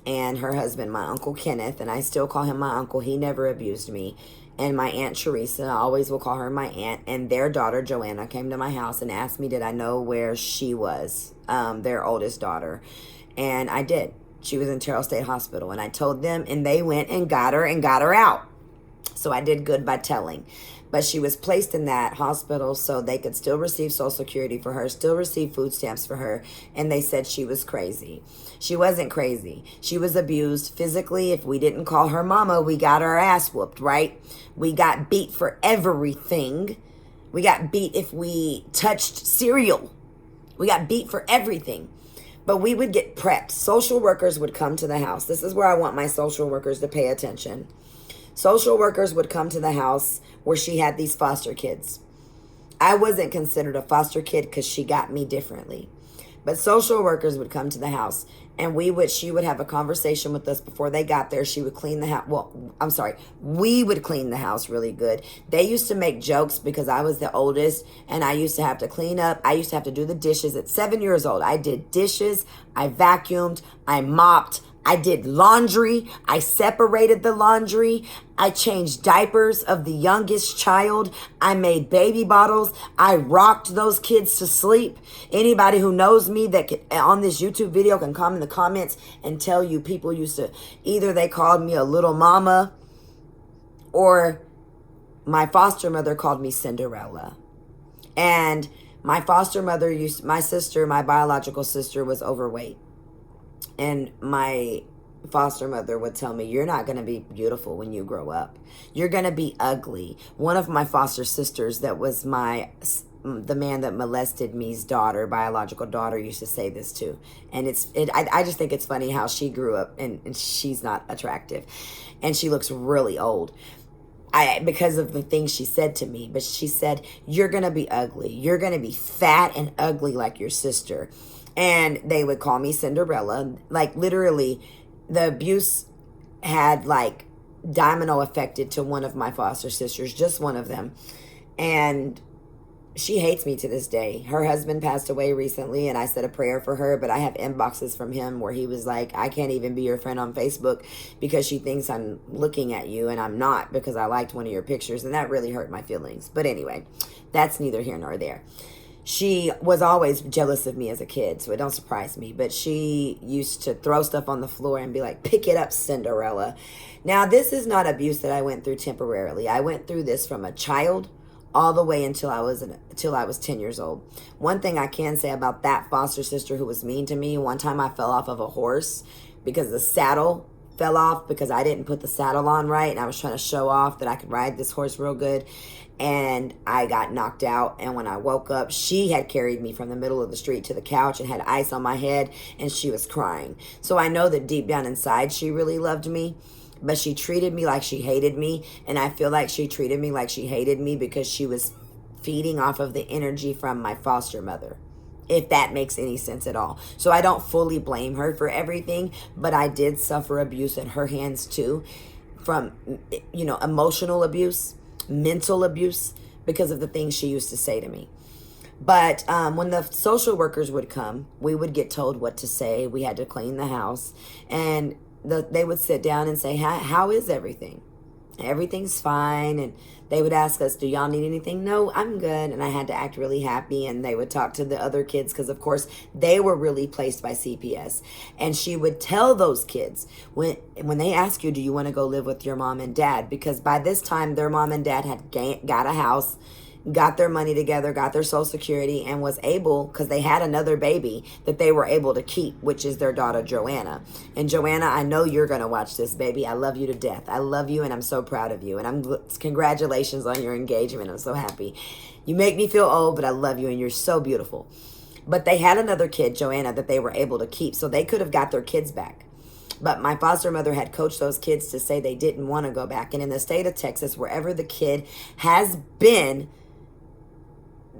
and her husband, my Uncle Kenneth, and I still call him my uncle. He never abused me. And my Aunt Teresa, I always will call her my aunt, and their daughter, Joanna, came to my house and asked me did I know where she was, their oldest daughter. And I did. She was in Terrell State Hospital, and I told them, and they went and got her out. So I did good by telling. But she was placed in that hospital so they could still receive Social Security for her, still receive food stamps for her. And they said she was crazy. She wasn't crazy. She was abused physically. If we didn't call her mama, we got our ass whooped, right? We got beat for everything. We got beat if we touched cereal. We got beat for everything. But we would get prepped. Social workers would come to the house. This is where I want my social workers to pay attention. Social workers would come to the house where she had these foster kids. I wasn't considered a foster kid because she got me differently. But social workers would come to the house, and she would have a conversation with us before they got there. She would clean the house. We would clean the house really good. They used to make jokes because I was the oldest, and I used to have to clean up. I used to have to do the dishes at 7 years old. I did dishes, I vacuumed, I mopped, I did laundry. I separated the laundry. I changed diapers of the youngest child. I made baby bottles. I rocked those kids to sleep. Anybody who knows me on this YouTube video can come in the comments and tell you people used to, either they called me a little mama or my foster mother called me Cinderella. And my foster mother my biological sister was overweight. And my foster mother would tell me, you're not going to be beautiful when you grow up. You're going to be ugly. One of my foster sisters that was the man that molested me's biological daughter, used to say this too. And I just think it's funny how she grew up and she's not attractive. And she looks really old. Because of the things she said to me. But she said, you're going to be ugly. You're going to be fat and ugly like your sister. And they would call me Cinderella. Like, literally, the abuse had, like, domino affected to one of my foster sisters, just one of them. And she hates me to this day. Her husband passed away recently, and I said a prayer for her, but I have inboxes from him where he was like, I can't even be your friend on Facebook because she thinks I'm looking at you, and I'm not, because I liked one of your pictures, and that really hurt my feelings. But anyway, that's neither here nor there. She was always jealous of me as a kid, so it don't surprise me. But she used to throw stuff on the floor and be like, pick it up, Cinderella. Now, this is not abuse that I went through temporarily. I went through this from a child all the way until I was 10 years old. One thing I can say about that foster sister who was mean to me, one time I fell off of a horse because the saddle fell off because I didn't put the saddle on right, and I was trying to show off that I could ride this horse real good. And I got knocked out, and when I woke up, she had carried me from the middle of the street to the couch and had ice on my head, and she was crying. So I know that deep down inside she really loved me, but she treated me like she hated me, and I feel like she treated me like she hated me because she was feeding off of the energy from my foster mother, if that makes any sense at all. So I don't fully blame her for everything, but I did suffer abuse at her hands too, from, emotional abuse, mental abuse, because of the things she used to say to me. But when the social workers would come, we would get told what to say. We had to clean the house, and they would sit down and say, how is everything? Everything's fine. And they would ask us, do y'all need anything? No, I'm good. And I had to act really happy. And they would talk to the other kids because, of course, they were really placed by CPS. And she would tell those kids, when they ask you, do you want to go live with your mom and dad? Because by this time, their mom and dad had got a house, got their money together, got their Social Security, and was able, because they had another baby that they were able to keep, which is their daughter, Joanna. And Joanna, I know you're going to watch this, baby. I love you to death. I love you, and I'm so proud of you. And congratulations on your engagement. I'm so happy. You make me feel old, but I love you, and you're so beautiful. But they had another kid, Joanna, that they were able to keep, so they could have got their kids back. But my foster mother had coached those kids to say they didn't want to go back. And in the state of Texas, wherever the kid has been,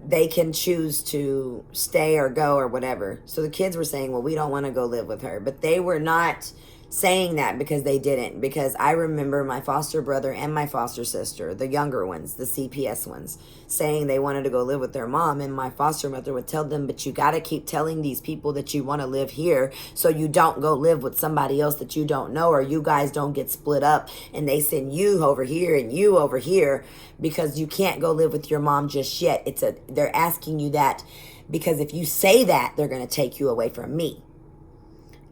they can choose to stay or go or whatever. So the kids were saying, well, we don't want to go live with her. But they were not saying that because they didn't. Because I remember my foster brother and my foster sister, the younger ones, the CPS ones, saying they wanted to go live with their mom. And my foster mother would tell them, but you got to keep telling these people that you want to live here so you don't go live with somebody else that you don't know, or you guys don't get split up and they send you over here and you over here, because you can't go live with your mom just yet. They're asking you that because if you say that, they're going to take you away from me.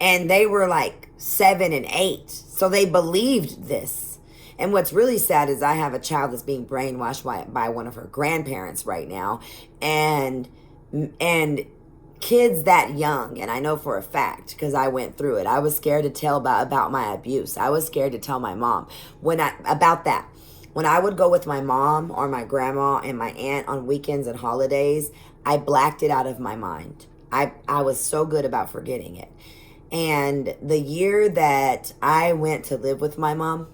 And they were like 7 and 8. So they believed this. And what's really sad is I have a child that's being brainwashed by one of her grandparents right now. And kids that young, and I know for a fact because I went through it, I was scared to tell about my abuse. I was scared to tell my mom about that. When I would go with my mom or my grandma and my aunt on weekends and holidays, I blacked it out of my mind. I was so good about forgetting it. And the year that I went to live with my mom,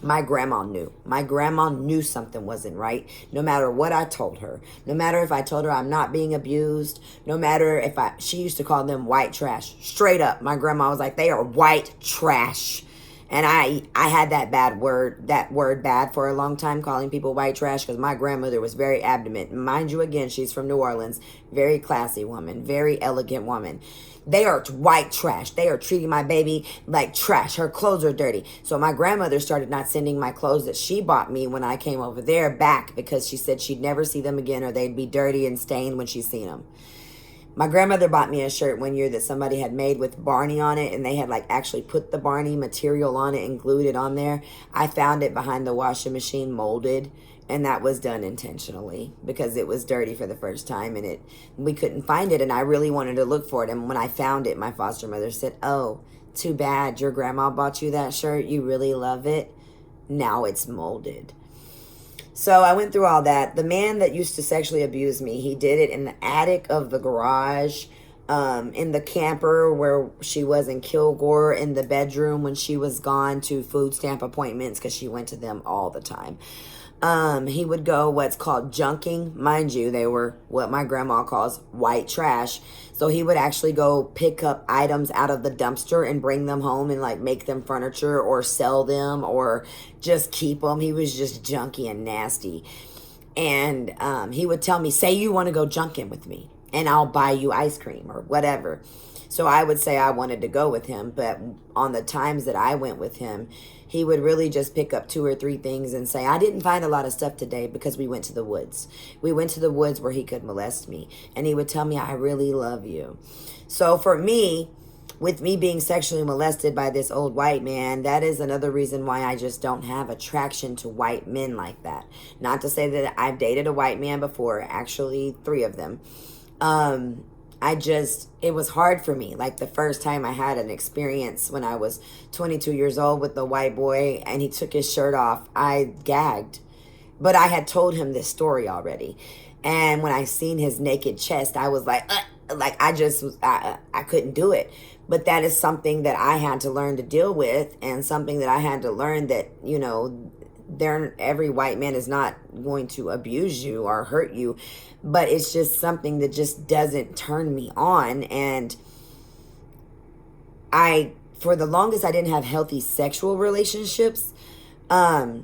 my grandma knew. My grandma knew something wasn't right, no matter what I told her. No matter if I told her I'm not being abused, no matter if she used to call them white trash. Straight up, my grandma was like, they are white trash. And I had that word bad for a long time, calling people white trash, because my grandmother was very adamant. Mind you, again, she's from New Orleans. Very classy woman, very elegant woman. They are white trash. They are treating my baby like trash. Her clothes are dirty. So my grandmother started not sending my clothes that she bought me when I came over there back, because she said she'd never see them again, or they'd be dirty and stained when she's seen them. My grandmother bought me a shirt one year that somebody had made with Barney on it, and they had like actually put the Barney material on it and glued it on there. I found it behind the washing machine molded, and that was done intentionally because it was dirty for the first time, and we couldn't find it, and I really wanted to look for it. And when I found it, my foster mother said, "Oh, too bad. Your grandma bought you that shirt. You really love it. Now it's molded." So I went through all that. The man that used to sexually abuse me, he did it in the attic of the garage, in the camper where she was in Kilgore, in the bedroom when she was gone to food stamp appointments, because she went to them all the time. He would go what's called junking. Mind you, they were what my grandma calls white trash. So he would actually go pick up items out of the dumpster and bring them home and like make them furniture or sell them or just keep them. He was just junky and nasty. And he would tell me, say you want to go junking with me and I'll buy you ice cream or whatever. So I would say I wanted to go with him, but on the times that I went with him, he would really just pick up 2 or 3 things and say, I didn't find a lot of stuff today because we went to the woods. We went to the woods where he could molest me. And he would tell me, I really love you. So for me, with me being sexually molested by this old white man, that is another reason why I just don't have attraction to white men like that. Not to say that I've dated a white man before, actually 3 of them. It was hard for me. Like the first time I had an experience when I was 22 years old with the white boy and he took his shirt off, I gagged. But I had told him this story already. And when I seen his naked chest, I was like I couldn't do it. But that is something that I had to learn to deal with, and something that I had to learn that, every white man is not going to abuse you or hurt you, but it's just something that just doesn't turn me on. And for the longest, I didn't have healthy sexual relationships. I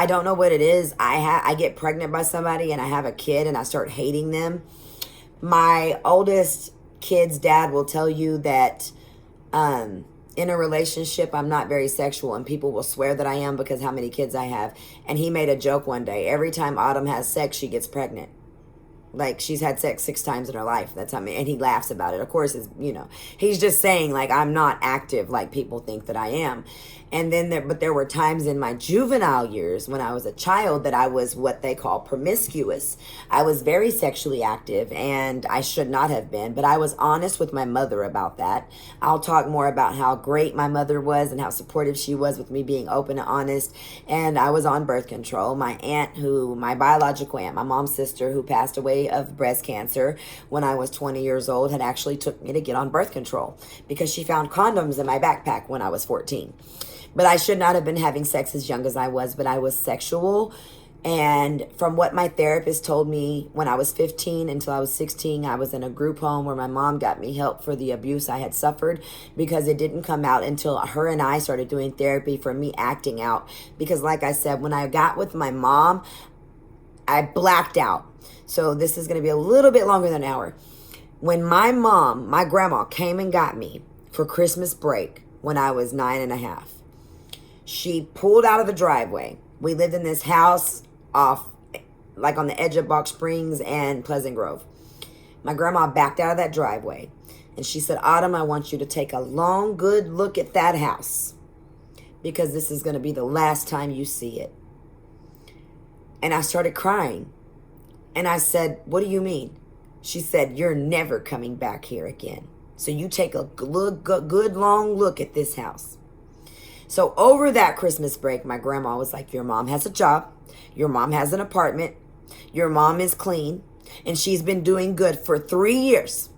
don't know what it is. I get pregnant by somebody and I have a kid and I start hating them. My oldest kid's dad will tell you that, in a relationship, I'm not very sexual, and people will swear that I am because how many kids I have. And he made a joke one day. Every time Autumn has sex, she gets pregnant. Like, she's had sex 6 times in her life. That's how many, and he laughs about it. Of course, he's just saying, like, I'm not active like people think that I am. And then there were times in my juvenile years when I was a child that I was what they call promiscuous. I was very sexually active, and I should not have been, but I was honest with my mother about that. I'll talk more about how great my mother was and how supportive she was with me being open and honest. And I was on birth control. My biological aunt, my mom's sister, who passed away of breast cancer when I was 20 years old, had actually took me to get on birth control because she found condoms in my backpack when I was 14. But I should not have been having sex as young as I was, but I was sexual. And from what my therapist told me, when I was 15 until I was 16, I was in a group home where my mom got me help for the abuse I had suffered, because it didn't come out until her and I started doing therapy for me acting out. Because like I said, when I got with my mom, I blacked out. So this is going to be a little bit longer than an hour. When my grandma came and got me for Christmas break when I was 9.5, she pulled out of the driveway. We lived in this house off, on the edge of Box Springs and Pleasant Grove. My grandma backed out of that driveway, And she said, Autumn, I want you to take a long, good look at that house, because this is going to be the last time you see it. And I started crying. And I said, what do you mean? She said, you're never coming back here again. So you take a good long look at this house. So over that Christmas break, my grandma was like, your mom has a job. Your mom has an apartment. Your mom is clean. And she's been doing good for 3 years.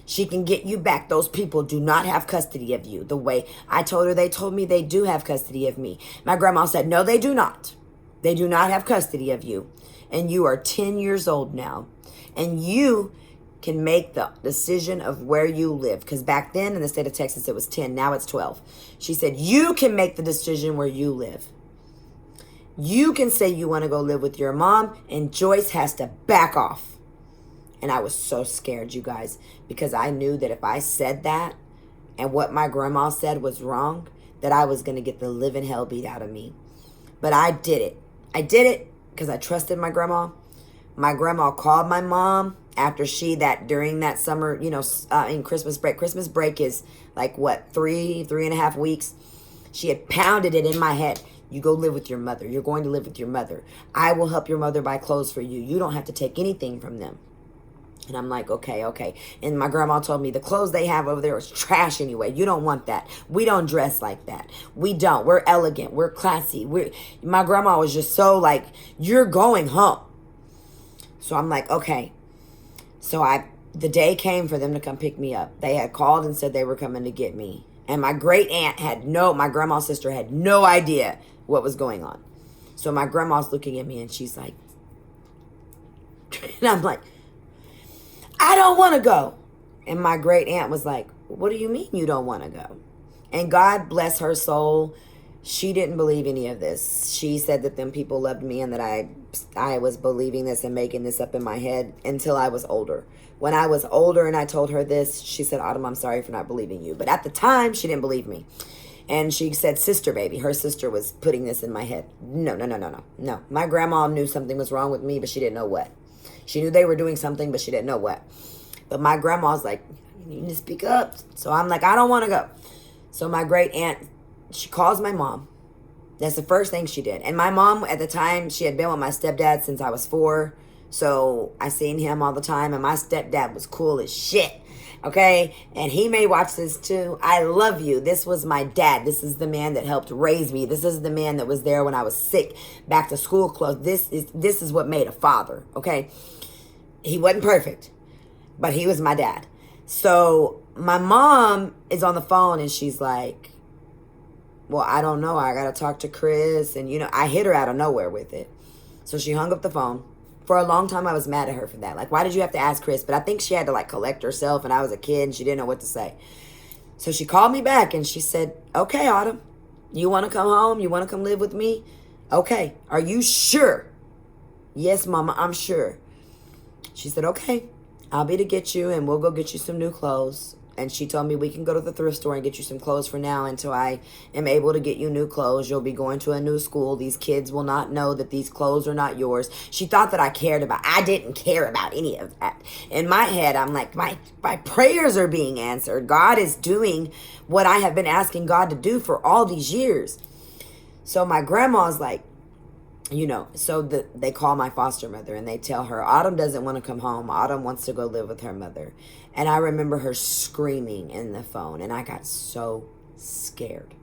She can get you back. Those people do not have custody of you. The way I told her, they told me they do have custody of me. My grandma said, no, they do not. They do not have custody of you. And you are 10 years old now. And you can make the decision of where you live. Because back then in the state of Texas, it was 10. Now it's 12. She said, you can make the decision where you live. You can say you want to go live with your mom, and Joyce has to back off. And I was so scared, you guys, because I knew that if I said that and what my grandma said was wrong, that I was going to get the living hell beat out of me. But I did it. I did it because I trusted my grandma. My grandma called my mom after during that summer, in Christmas break. Christmas break is like, what, 3.5 weeks? She had pounded it in my head. You go live with your mother. You're going to live with your mother. I will help your mother buy clothes for you. You don't have to take anything from them. And I'm like, okay. And my grandma told me the clothes they have over there is trash anyway. You don't want that. We don't dress like that. We don't. We're elegant. We're classy. My grandma was just so like, you're going home. So I'm like, okay. So the day came for them to come pick me up. They had called and said they were coming to get me. And my great aunt my grandma's sister had no idea what was going on. So my grandma's looking at me and she's like, and I'm like, I don't want to go. And my great aunt was like, what do you mean you don't want to go? And God bless her soul, she didn't believe any of this. She said that them people loved me and that I was believing this and making this up in my head until I was older. When I was older and I told her this, she said, Autumn, I'm sorry for not believing you. But at the time, she didn't believe me. And she said, sister, baby. Her sister was putting this in my head. No. My grandma knew something was wrong with me, but she didn't know what. She knew they were doing something, but she didn't know what. But my grandma's like, you need to speak up. So I'm like, I don't want to go. So my great aunt, she calls my mom. That's the first thing she did. And my mom, at the time, she had been with my stepdad since I was 4. So I seen him all the time. And my stepdad was cool as shit. Okay? And he may watch this too. I love you. This was my dad. This is the man that helped raise me. This is the man that was there when I was sick. Back to school clothes. This is what made a father. Okay? He wasn't perfect. But he was my dad. So my mom is on the phone and she's like, well, I don't know. I got to talk to Chris. And, I hit her out of nowhere with it. So she hung up the phone. For a long time, I was mad at her for that. Like, why did you have to ask Chris? But I think she had to, collect herself. And I was a kid and she didn't know what to say. So she called me back and she said, okay, Autumn, you want to come home? You want to come live with me? Okay. Are you sure? Yes, Mama, I'm sure. She said, okay, I'll be to get you and we'll go get you some new clothes. And she told me we can go to the thrift store and get you some clothes for now until I am able to get you new clothes. You'll be going to a new school. These kids will not know that these clothes are not yours. She thought that I didn't care about any of that. In my head, I'm like, my prayers are being answered. God is doing what I have been asking God to do for all these years. So my grandma's like, they call my foster mother and they tell her, Autumn doesn't want to come home. Autumn wants to go live with her mother. And I remember her screaming in the phone and I got so scared.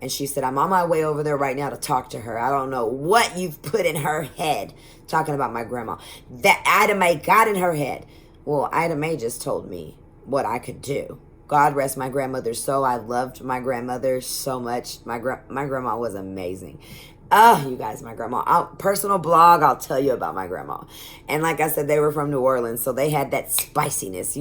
And she said, I'm on my way over there right now to talk to her. I don't know what you've put in her head talking about my grandma. That Ida Mae got in her head. Well, Ida Mae just told me what I could do. God rest my grandmother's soul. I loved my grandmother so much. My grandma was amazing. Oh, you guys, my grandma. Personal blog, I'll tell you about my grandma. And like I said, they were from New Orleans, so they had that spiciness,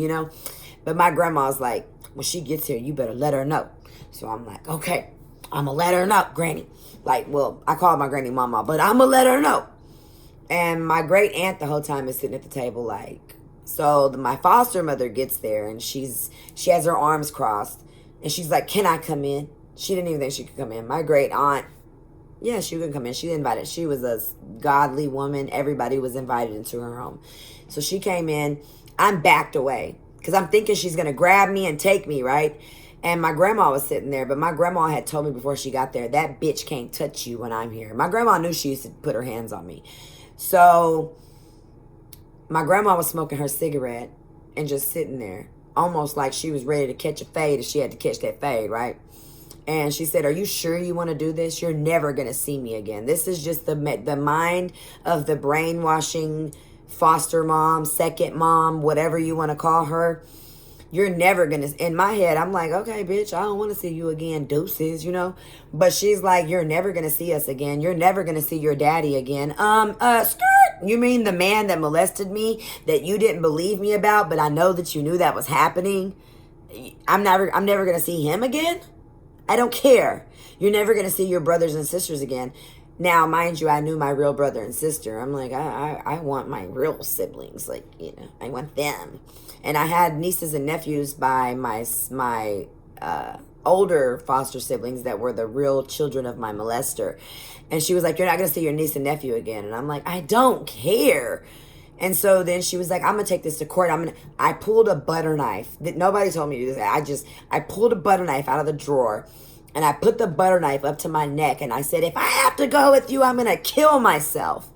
But my grandma's like, when she gets here, you better let her know. So I'm like, okay, I'm going to let her know, Granny. I called my granny Mama, but I'm going to let her know. And my great aunt the whole time is sitting at the table so my foster mother gets there and she has her arms crossed. And she's like, can I come in? She didn't even think she could come in. My great aunt, yeah, she could come in. She invited. She was a godly woman. Everybody was invited into her home. So she came in. I'm backed away because I'm thinking she's going to grab me and take me, right? And my grandma was sitting there, but my grandma had told me before she got there, that bitch can't touch you when I'm here. My grandma knew she used to put her hands on me. So my grandma was smoking her cigarette and just sitting there, almost like she was ready to catch a fade if she had to catch that fade, right? And she said, are you sure you want to do this? You're never going to see me again. This is just the mind of the brainwashing foster mom, second mom, whatever you want to call her. You're never going to, in my head, I'm like, okay, bitch, I don't want to see you again, deuces, you know? But she's like, you're never going to see us again. You're never going to see your daddy again. Skirt. You mean the man that molested me that you didn't believe me about, but I know that you knew that was happening? I'm never going to see him again? I don't care. You're never going to see your brothers and sisters again. Now, mind you, I knew my real brother and sister. I'm like, I want my real siblings. Like, you know, I want them. And I had nieces and nephews by my older foster siblings that were the real children of my molester. And she was like, you're not going to see your niece and nephew again. And I'm like, I don't care. And so then she was like, I'm going to take this to court. I pulled a butter knife. Nobody told me to do this. I pulled a butter knife out of the drawer and I put the butter knife up to my neck. And I said, if I have to go with you, I'm going to kill myself.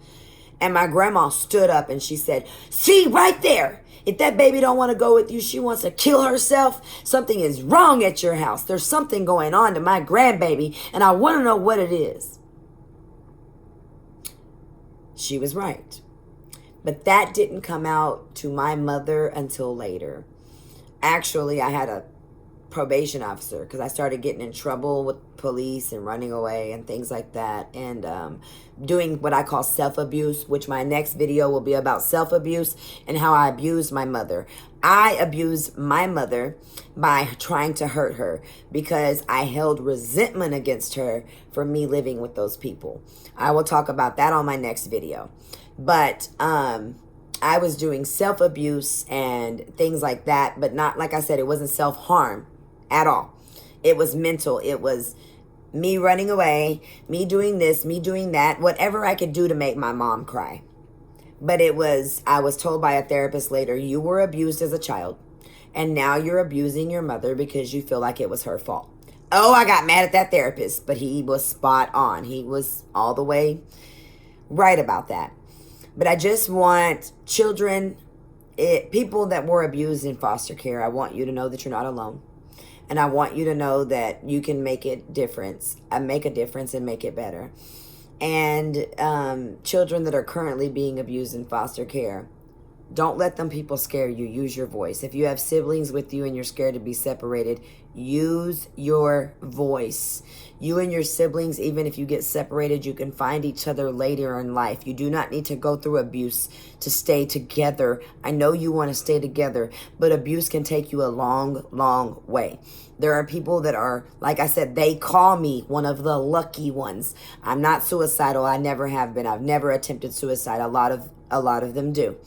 And my grandma stood up and she said, see right there. If that baby don't want to go with you, she wants to kill herself. Something is wrong at your house. There's something going on to my grandbaby. And I want to know what it is. She was right. But that didn't come out to my mother until later. Actually, I had a probation officer because I started getting in trouble with police and running away and things like that. And doing what I call self-abuse, which my next video will be about self-abuse and how I abused my mother. I abused my mother by trying to hurt her because I held resentment against her for me living with those people. I will talk about that on my next video. But I was doing self-abuse and things like that, but not, like I said, it wasn't self-harm at all. It was mental. It was me running away, me doing this, me doing that, whatever I could do to make my mom cry. But I was told by a therapist later, you were abused as a child, and now you're abusing your mother because you feel like it was her fault. Oh, I got mad at that therapist, but he was spot on. He was all the way right about that. But I just want children, people that were abused in foster care, I want you to know that you're not alone. And I want you to know that you can make a difference and make it better. And children that are currently being abused in foster care, don't let them people scare you. Use your voice. If you have siblings with you and you're scared to be separated, use your voice. You and your siblings, even if you get separated, you can find each other later in life. You do not need to go through abuse to stay together. I know you want to stay together, but abuse can take you a long, long way. There are people that are, like I said, they call me one of the lucky ones. I'm not suicidal. I never have been. I've never attempted suicide. A lot of them do.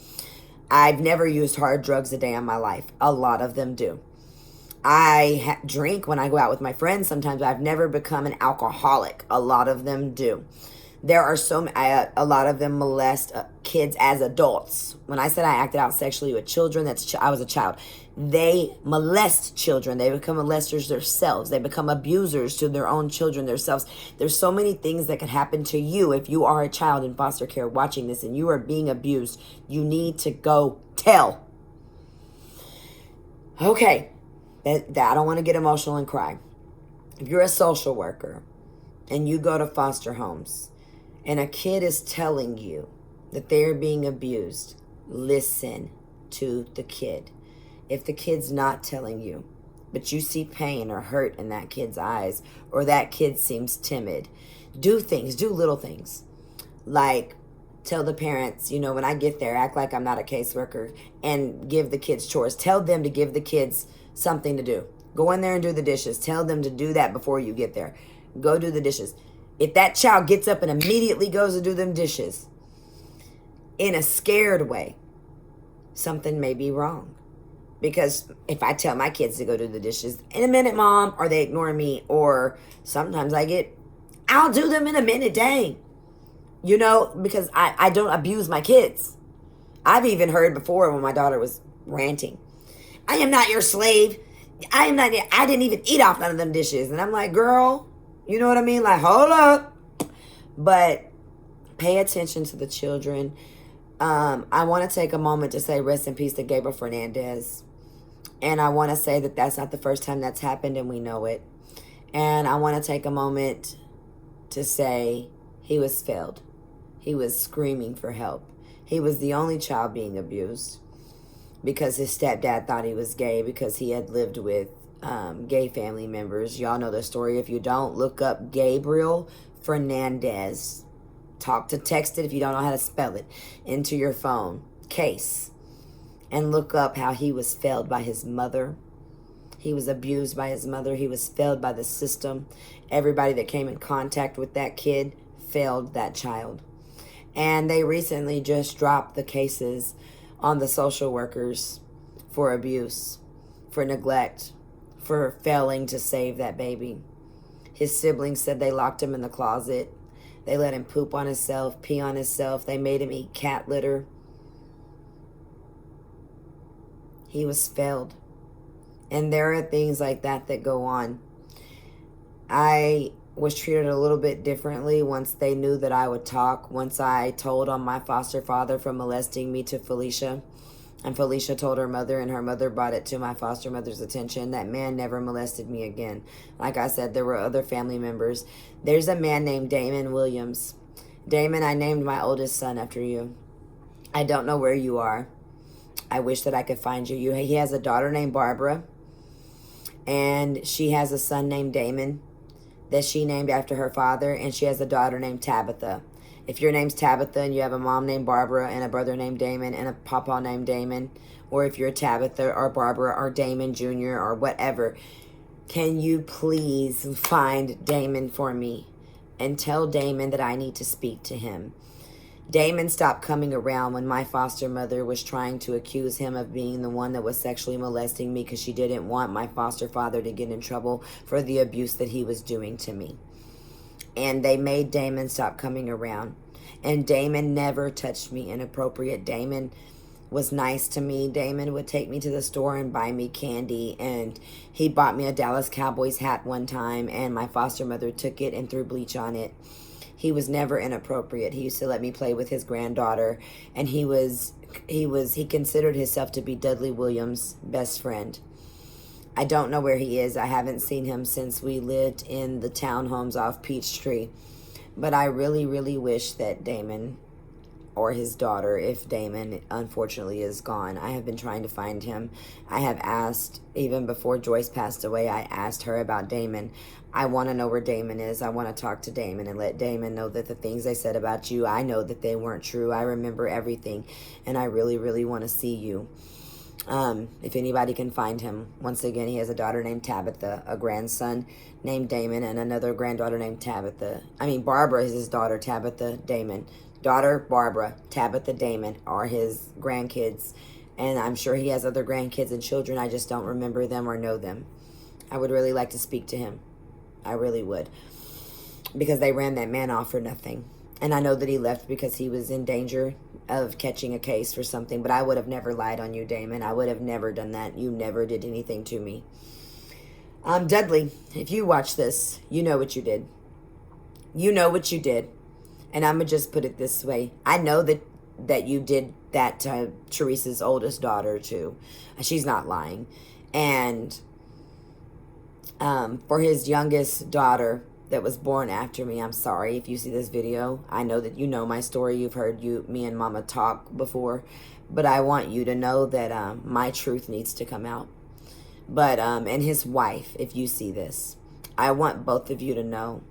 I've never used hard drugs a day in my life. A lot of them do. I drink when I go out with my friends. Sometimes I've never become an alcoholic. A lot of them do. There are a lot of them molest kids as adults. When I said I acted out sexually with children, I was a child. They molest children. They become molesters themselves. They become abusers to their own children themselves. There's so many things that could happen to you if you are a child in foster care watching this and you are being abused. You need to go tell. Okay. I don't want to get emotional and cry. If you're a social worker and you go to foster homes and a kid is telling you that they're being abused, listen to the kid. If the kid's not telling you, but you see pain or hurt in that kid's eyes, or that kid seems timid, do little things. Like tell the parents, when I get there, act like I'm not a caseworker and give the kids chores. Tell them to give the kids something to do. Go in there and do the dishes. Tell them to do that before you get there. Go do the dishes. If that child gets up and immediately goes to do them dishes in a scared way, something may be wrong. Because if I tell my kids to go do the dishes, in a minute, Mom, or they ignore me, or sometimes I'll do them in a minute, dang. Because I don't abuse my kids. I've even heard before when my daughter was ranting. I am not your slave. I didn't even eat off none of them dishes. And I'm like, girl, you know what I mean? Like, hold up. But pay attention to the children. I want to take a moment to say rest in peace to Gabriel Fernandez. And I want to say that that's not the first time that's happened, and we know it. And I want to take a moment to say he was failed. He was screaming for help. He was the only child being abused because his stepdad thought he was gay because he had lived with gay family members. Y'all know the story. If you don't, look up Gabriel Fernandez. Text it if you don't know how to spell it into your phone case and look up how he was failed by his mother. He was abused by his mother. He was failed by the system. Everybody that came in contact with that kid failed that child. And they recently just dropped the cases on the social workers for abuse, for neglect, for failing to save that baby. His siblings said they locked him in the closet. They let him poop on himself, pee on himself. They made him eat cat litter. He was failed. And there are things like that that go on. I was treated a little bit differently once they knew that I would talk. Once I told on my foster father for molesting me to Felicia. And Felicia told her mother, and her mother brought it to my foster mother's attention. That man never molested me again. Like I said, there were other family members. There's a man named Damon Williams. Damon, I named my oldest son after you. I don't know where you are. I wish that I could find you. He has a daughter named Barbara, and she has a son named Damon that she named after her father, and she has a daughter named Tabitha. If your name's Tabitha and you have a mom named Barbara and a brother named Damon and a papa named Damon, or if you're Tabitha or Barbara or Damon Jr. or whatever, can you please find Damon for me and tell Damon that I need to speak to him? Damon stopped coming around when my foster mother was trying to accuse him of being the one that was sexually molesting me because she didn't want my foster father to get in trouble for the abuse that he was doing to me. And they made Damon stop coming around. And Damon never touched me inappropriate. Damon was nice to me. Damon would take me to the store and buy me candy. And he bought me a Dallas Cowboys hat one time. And my foster mother took it and threw bleach on it. He was never inappropriate. He used to let me play with his granddaughter. And he considered himself to be Dudley Williams' best friend. I don't know where he is. I haven't seen him since we lived in the townhomes off Peachtree. But I really, really wish that Damon, or his daughter, if Damon unfortunately is gone. I have been trying to find him. I have asked, even before Joyce passed away, I asked her about Damon. I want to know where Damon is. I want to talk to Damon and let Damon know that the things they said about you, I know that they weren't true. I remember everything, and I really, really want to see you. If anybody can find him. Once again, he has a daughter named Tabitha, a grandson named Damon, and another granddaughter named Barbara is his daughter, Tabitha, Damon. Daughter, Barbara, Tabitha, Damon are his grandkids. And I'm sure he has other grandkids and children. I just don't remember them or know them. I would really like to speak to him. I really would. Because they ran that man off for nothing. And I know that he left because he was in danger of catching a case for something. But I would have never lied on you, Damon. I would have never done that. You never did anything to me. Dudley, if you watch this, you know what you did. You know what you did. And I'm going to just put it this way. I know that you did that to Teresa's oldest daughter, too. She's not lying. And for his youngest daughter that was born after me, I'm sorry if you see this video. I know that you know my story. You've heard me and Mama talk before. But I want you to know that my truth needs to come out. But, and his wife, if you see this, I want both of you to know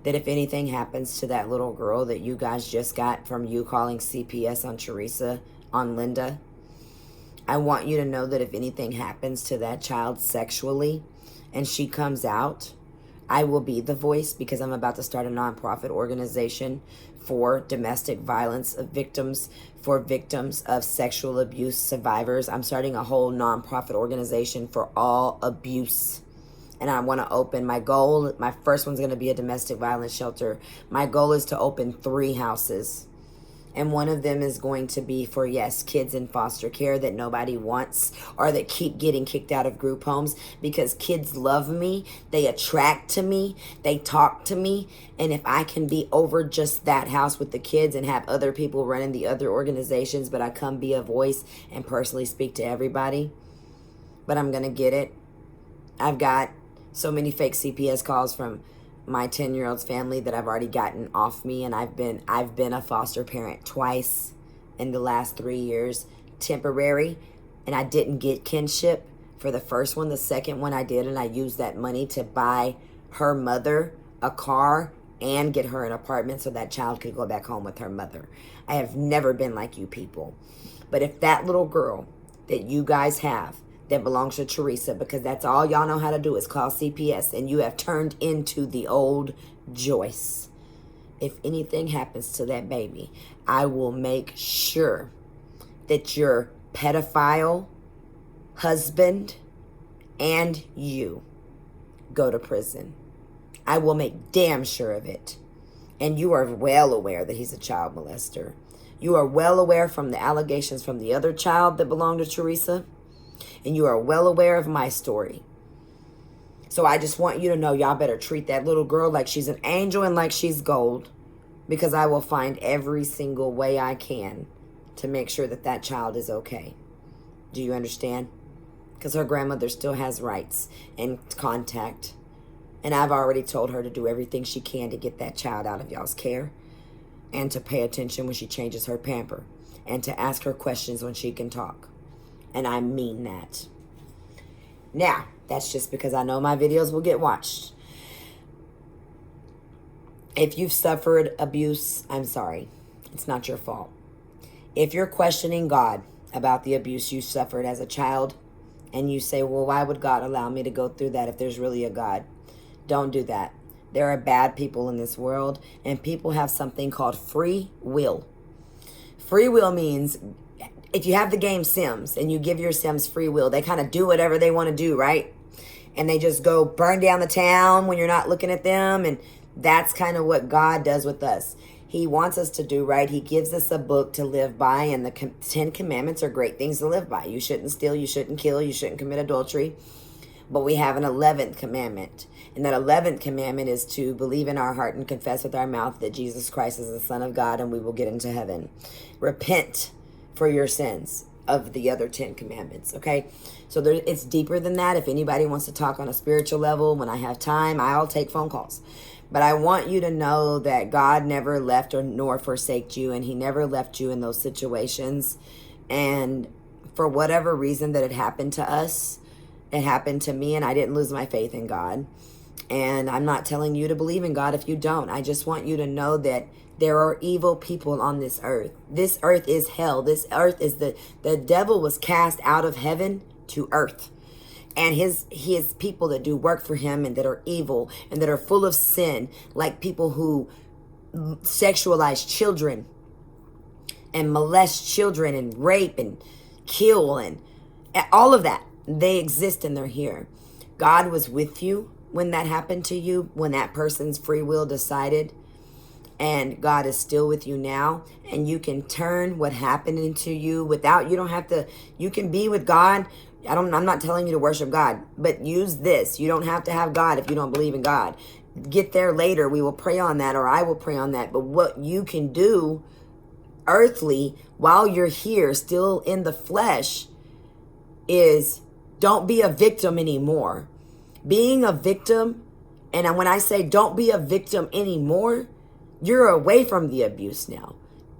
that if anything happens to that little girl that you guys just got from you calling CPS on Teresa, on Linda, I want you to know that if anything happens to that child sexually and she comes out, I will be the voice, because I'm about to start a nonprofit organization for domestic violence victims, for victims of sexual abuse survivors. I'm starting a whole nonprofit organization for all abuse. And I want to open, my first one's going to be a domestic violence shelter. My goal is to open 3 houses. And one of them is going to be for, yes, kids in foster care that nobody wants or that keep getting kicked out of group homes, because kids love me. They attract to me. They talk to me. And if I can be over just that house with the kids and have other people running the other organizations, but I come be a voice and personally speak to everybody, but I'm going to get it. I've got so many fake CPS calls from my 10-year-old's family that I've already gotten off me, and I've been a foster parent twice in the last 3 years, temporary, and I didn't get kinship for the first one. The second one I did, and I used that money to buy her mother a car and get her an apartment so that child could go back home with her mother. I have never been like you people. But if that little girl that you guys have that belongs to Teresa, because that's all y'all know how to do is call CPS, and you have turned into the old Joyce. If anything happens to that baby, I will make sure that your pedophile husband and you go to prison. I will make damn sure of it. And you are well aware that he's a child molester. You are well aware from the allegations from the other child that belonged to Teresa. And you are well aware of my story. So I just want you to know, y'all better treat that little girl like she's an angel and like she's gold, because I will find every single way I can to make sure that that child is okay. Do you understand? Because her grandmother still has rights and contact. And I've already told her to do everything she can to get that child out of y'all's care, and to pay attention when she changes her pamper, and to ask her questions when she can talk. And I mean that. Now, that's just because I know my videos will get watched. If you've suffered abuse, I'm sorry. It's not your fault. If you're questioning God about the abuse you suffered as a child, and you say, well, why would God allow me to go through that if there's really a God? Don't do that. There are bad people in this world, and people have something called free will. Free will means, if you have the game Sims and you give your Sims free will, they kind of do whatever they want to do, right? And they just go burn down the town when you're not looking at them. And that's kind of what God does with us. He wants us to do right. He gives us a book to live by, and the 10 commandments are great things to live by. You shouldn't steal, you shouldn't kill, you shouldn't commit adultery. But we have an 11th commandment. And that 11th commandment is to believe in our heart and confess with our mouth that Jesus Christ is the Son of God, and we will get into heaven. Repent for your sins of the other 10 commandments, okay? So it's deeper than that. If anybody wants to talk on a spiritual level, when I have time, I'll take phone calls. But I want you to know that God never left nor forsaked you, and he never left you in those situations. And for whatever reason that it happened to us, it happened to me, and I didn't lose my faith in God. And I'm not telling you to believe in God if you don't. I just want you to know that there are evil people on this earth. This earth is hell. This earth is the devil was cast out of heaven to earth. And his people that do work for him and that are evil and that are full of sin, like people who sexualize children and molest children and rape and kill and all of that. They exist and they're here. God was with you when that happened to you, when that person's free will decided. And God is still with you now, and you can turn what happened into you without, you don't have to, you can be with God. I'm not telling you to worship God, but use this. You don't have to have God if you don't believe in God. Get there later. We will pray on that, or I will pray on that. But what you can do earthly while you're here, still in the flesh, is don't be a victim anymore. Being a victim, and when I say don't be a victim anymore, you're away from the abuse now.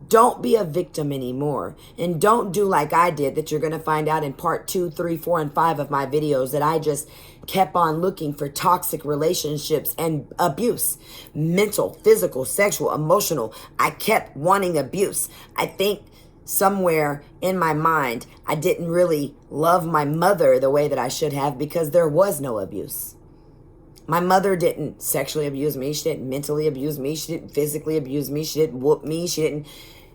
Don't be a victim anymore. And don't do like I did, that you're going to find out in part 2, 3, 4, and 5 of my videos, that I just kept on looking for toxic relationships and abuse. Mental, physical, sexual, emotional. I kept wanting abuse. I think somewhere in my mind, I didn't really love my mother the way that I should have, because there was no abuse. My mother didn't sexually abuse me. She didn't mentally abuse me. She didn't physically abuse me. She didn't whoop me. She didn't.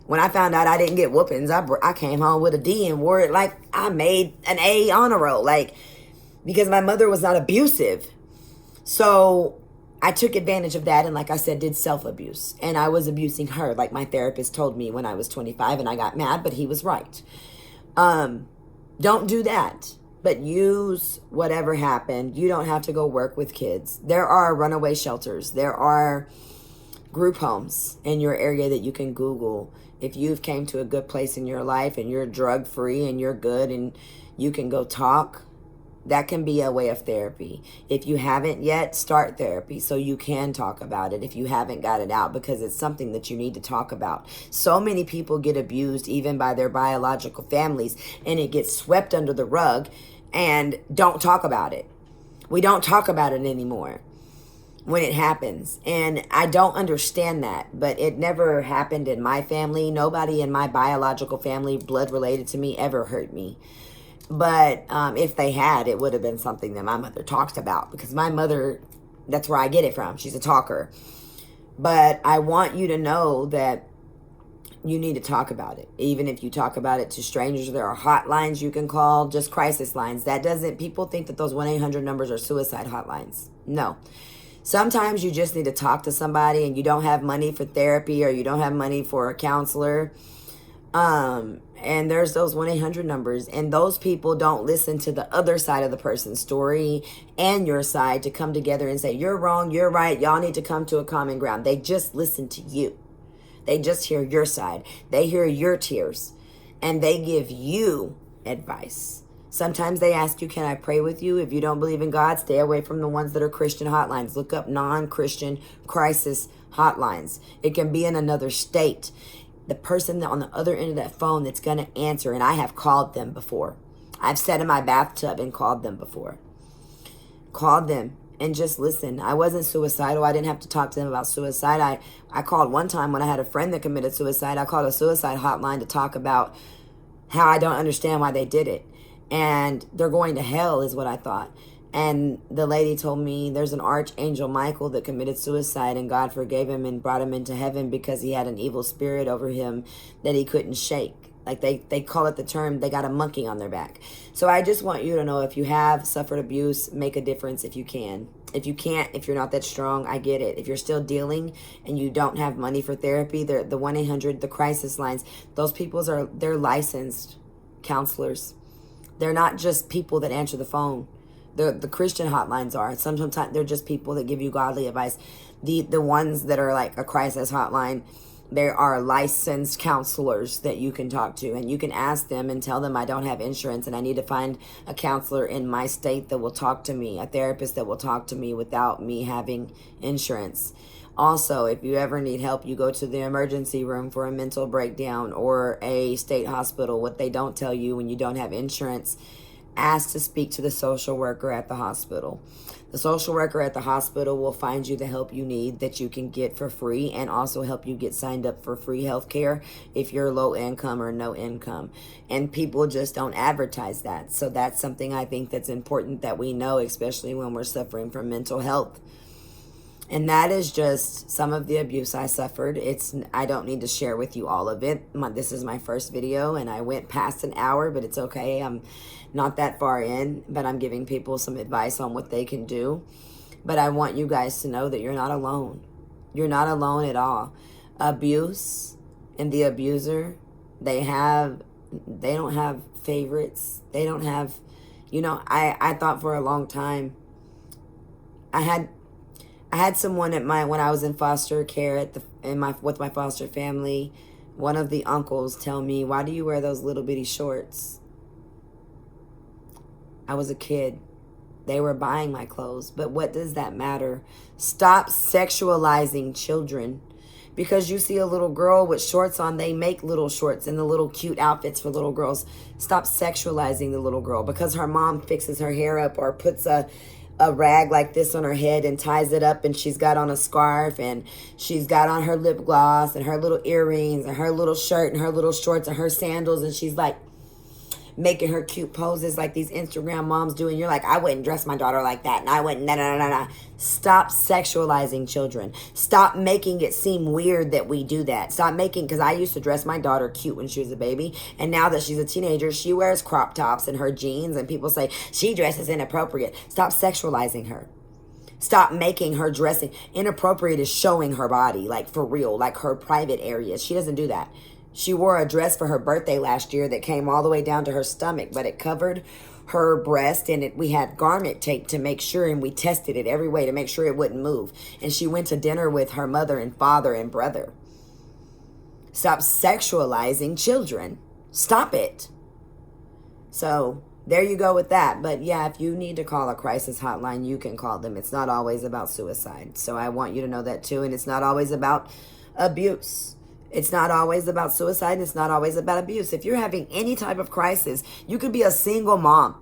When I found out I didn't get whoopings, I came home with a D and wore it like I made an A honor roll. Like, because my mother was not abusive. So I took advantage of that and, like I said, did self-abuse. And I was abusing her, like my therapist told me when I was 25, and I got mad, but he was right. Don't do that. But use whatever happened. You don't have to go work with kids. There are runaway shelters. There are group homes in your area that you can Google. If you've came to a good place in your life and you're drug free and you're good and you can go talk, that can be a way of therapy. If you haven't yet, start therapy so you can talk about it if you haven't got it out, because it's something that you need to talk about. So many people get abused even by their biological families, and it gets swept under the rug and don't talk about it. We don't talk about it anymore when it happens. And I don't understand that, but it never happened in my family. Nobody in my biological family, blood related to me, ever hurt me. But if they had, it would have been something that my mother talked about, because my mother, that's where I get it from. She's a talker. But I want you to know that you need to talk about it. Even if you talk about it to strangers, there are hotlines you can call, just crisis lines. That doesn't, people think that those 1-800 numbers are suicide hotlines. No. Sometimes you just need to talk to somebody and you don't have money for therapy or you don't have money for a counselor. And there's those 1-800 numbers, and those people don't listen to the other side of the person's story and your side to come together and say, you're wrong, you're right, y'all need to come to a common ground. They just listen to you. They just hear your side. They hear your tears, and they give you advice. Sometimes they ask you, can I pray with you? If you don't believe in God, stay away from the ones that are Christian hotlines. Look up non-Christian crisis hotlines. It can be in another state. The person on the other end of that phone that's going to answer, and I have called them before. I've sat in my bathtub and called them before. Called them and just listen. I wasn't suicidal. I didn't have to talk to them about suicide. I called one time when I had a friend that committed suicide. I called a suicide hotline to talk about how I don't understand why they did it. And they're going to hell is what I thought. And the lady told me there's an archangel Michael that committed suicide, and God forgave him and brought him into heaven because he had an evil spirit over him that he couldn't shake. Like they call it the term, they got a monkey on their back. So I just want you to know, if you have suffered abuse, make a difference if you can. If you can't, if you're not that strong, I get it. If you're still dealing and you don't have money for therapy, the 1-800, the crisis lines, those they're licensed counselors. They're not just people that answer the phone. The Christian hotlines are. Sometimes they're just people that give you godly advice. The ones that are like a crisis hotline, there are licensed counselors that you can talk to, and you can ask them and tell them, I don't have insurance and I need to find a counselor in my state that will talk to me, a therapist that will talk to me without me having insurance. Also, if you ever need help, you go to the emergency room for a mental breakdown or a state hospital. What they don't tell you when you don't have insurance, ask to speak to the social worker at the hospital. The social worker at the hospital will find you the help you need that you can get for free, and also help you get signed up for free health care if you're low income or no income. And people just don't advertise that. So that's something I think that's important that we know, especially when we're suffering from mental health. And that is just some of the abuse I suffered. I don't need to share with you all of it. This is my first video, and I went past an hour, but it's okay. I'm not that far in, but I'm giving people some advice on what they can do. But I want you guys to know that you're not alone. You're not alone at all. Abuse and the abuser, they don't have favorites. They don't have, I thought for a long time, I had someone when I was in foster care with my foster family, one of the uncles tell me, why do you wear those little bitty shorts? I was a kid. They were buying my clothes. But what does that matter? Stop sexualizing children. Because you see a little girl with shorts on, they make little shorts and the little cute outfits for little girls. Stop sexualizing the little girl because her mom fixes her hair up or puts a rag like this on her head and ties it up, and she's got on a scarf, and she's got on her lip gloss and her little earrings and her little shirt and her little shorts and her sandals, and she's like making her cute poses like these Instagram moms do, and you're like, I wouldn't dress my daughter like that, and I wouldn't, nah. Stop sexualizing children. Stop making it seem weird that we do that. Stop making, because I used to dress my daughter cute when she was a baby, and now that she's a teenager, she wears crop tops and her jeans, and people say, she dresses inappropriate. Stop sexualizing her. Stop making her dressing. Inappropriate is showing her body, like for real, like her private areas. She doesn't do that. She wore a dress for her birthday last year that came all the way down to her stomach, but it covered her breast, and we had garment tape to make sure, and we tested it every way to make sure it wouldn't move. And she went to dinner with her mother and father and brother. Stop sexualizing children. Stop it. So there you go with that. But yeah, if you need to call a crisis hotline, you can call them. It's not always about suicide. So I want you to know that too. And it's not always about abuse. It's not always about suicide. It's not always about abuse. If you're having any type of crisis, you could be a single mom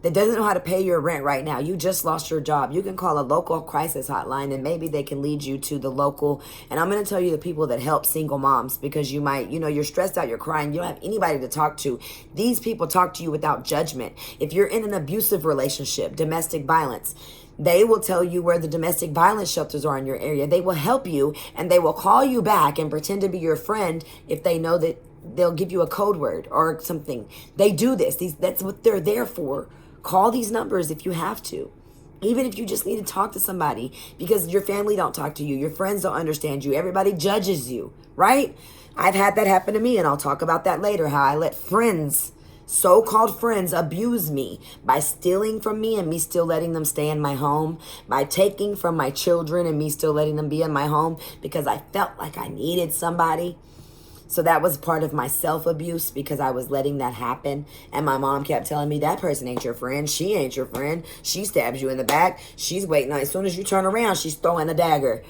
that doesn't know how to pay your rent right now. You just lost your job. You can call a local crisis hotline, and maybe they can lead you to the local. And I'm going to tell you the people that help single moms, because you might, you're stressed out, you're crying, you don't have anybody to talk to. These people talk to you without judgment. If you're in an abusive relationship, domestic violence, they will tell you where the domestic violence shelters are in your area. They will help you, and they will call you back and pretend to be your friend if they know that they'll give you a code word or something. They do this. That's what they're there for. Call these numbers if you have to. Even if you just need to talk to somebody because your family don't talk to you, your friends don't understand you, everybody judges you, right? I've had that happen to me, and I'll talk about that later, how I let friends, so-called friends, abuse me by stealing from me and me still letting them stay in my home, by taking from my children and me still letting them be in my home because I felt like I needed somebody. So that was part of my self-abuse because I was letting that happen. And my mom kept telling me, that person ain't your friend. She ain't your friend. She stabs you in the back. She's waiting on, as soon as you turn around, she's throwing a dagger.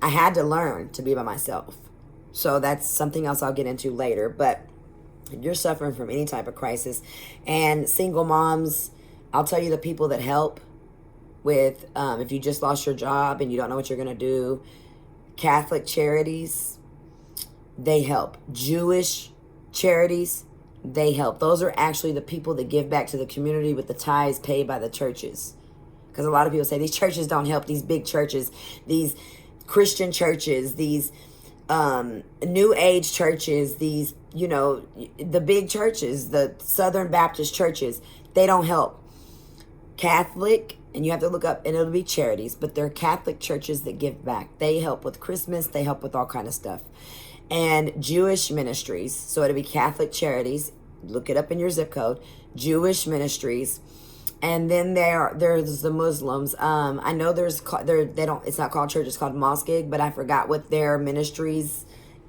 I had to learn to be by myself. So that's something else I'll get into later. But if you're suffering from any type of crisis, and single moms, I'll tell you the people that help with, if you just lost your job and you don't know what you're going to do, Catholic charities, they help. Jewish charities, they help. Those are actually the people that give back to the community with the tithes paid by the churches. Because a lot of people say these churches don't help, these big churches, these Christian churches, these New Age churches, these, the big churches, the Southern Baptist churches, they don't help. Catholic, and you have to look up, and it'll be charities, but they're Catholic churches that give back. They help with Christmas, they help with all kind of stuff. And Jewish ministries, so it'll be Catholic charities, look it up in your zip code, Jewish ministries, and then there's the Muslims. I know it's not called church, it's called mosque, but I forgot what their ministries,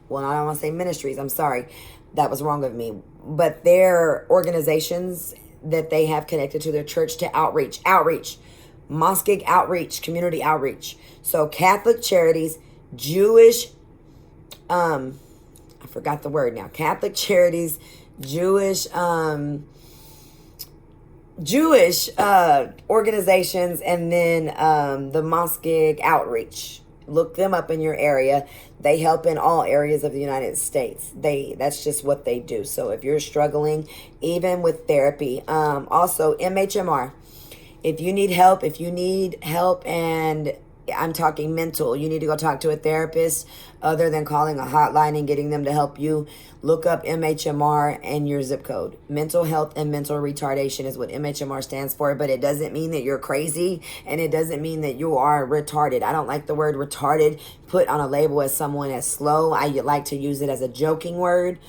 well, I don't want to say ministries, I'm sorry, that was wrong of me, but their organizations that they have connected to their church to outreach, mosque outreach, community outreach. So Catholic charities, Jewish, I forgot the word now, Catholic charities, Jewish organizations, and then the mosque outreach. Look them up in your area. They help in all areas of the United States. That's just what they do. So if you're struggling, even with therapy, also MHMR. If you need help, and I'm talking mental, you need to go talk to a therapist other than calling a hotline and getting them to help you. Look up MHMR and your zip code. Mental health and mental retardation is what MHMR stands for, but it doesn't mean that you're crazy, and it doesn't mean that you are retarded. I don't like the word retarded put on a label as someone as slow. I like to use it as a joking word.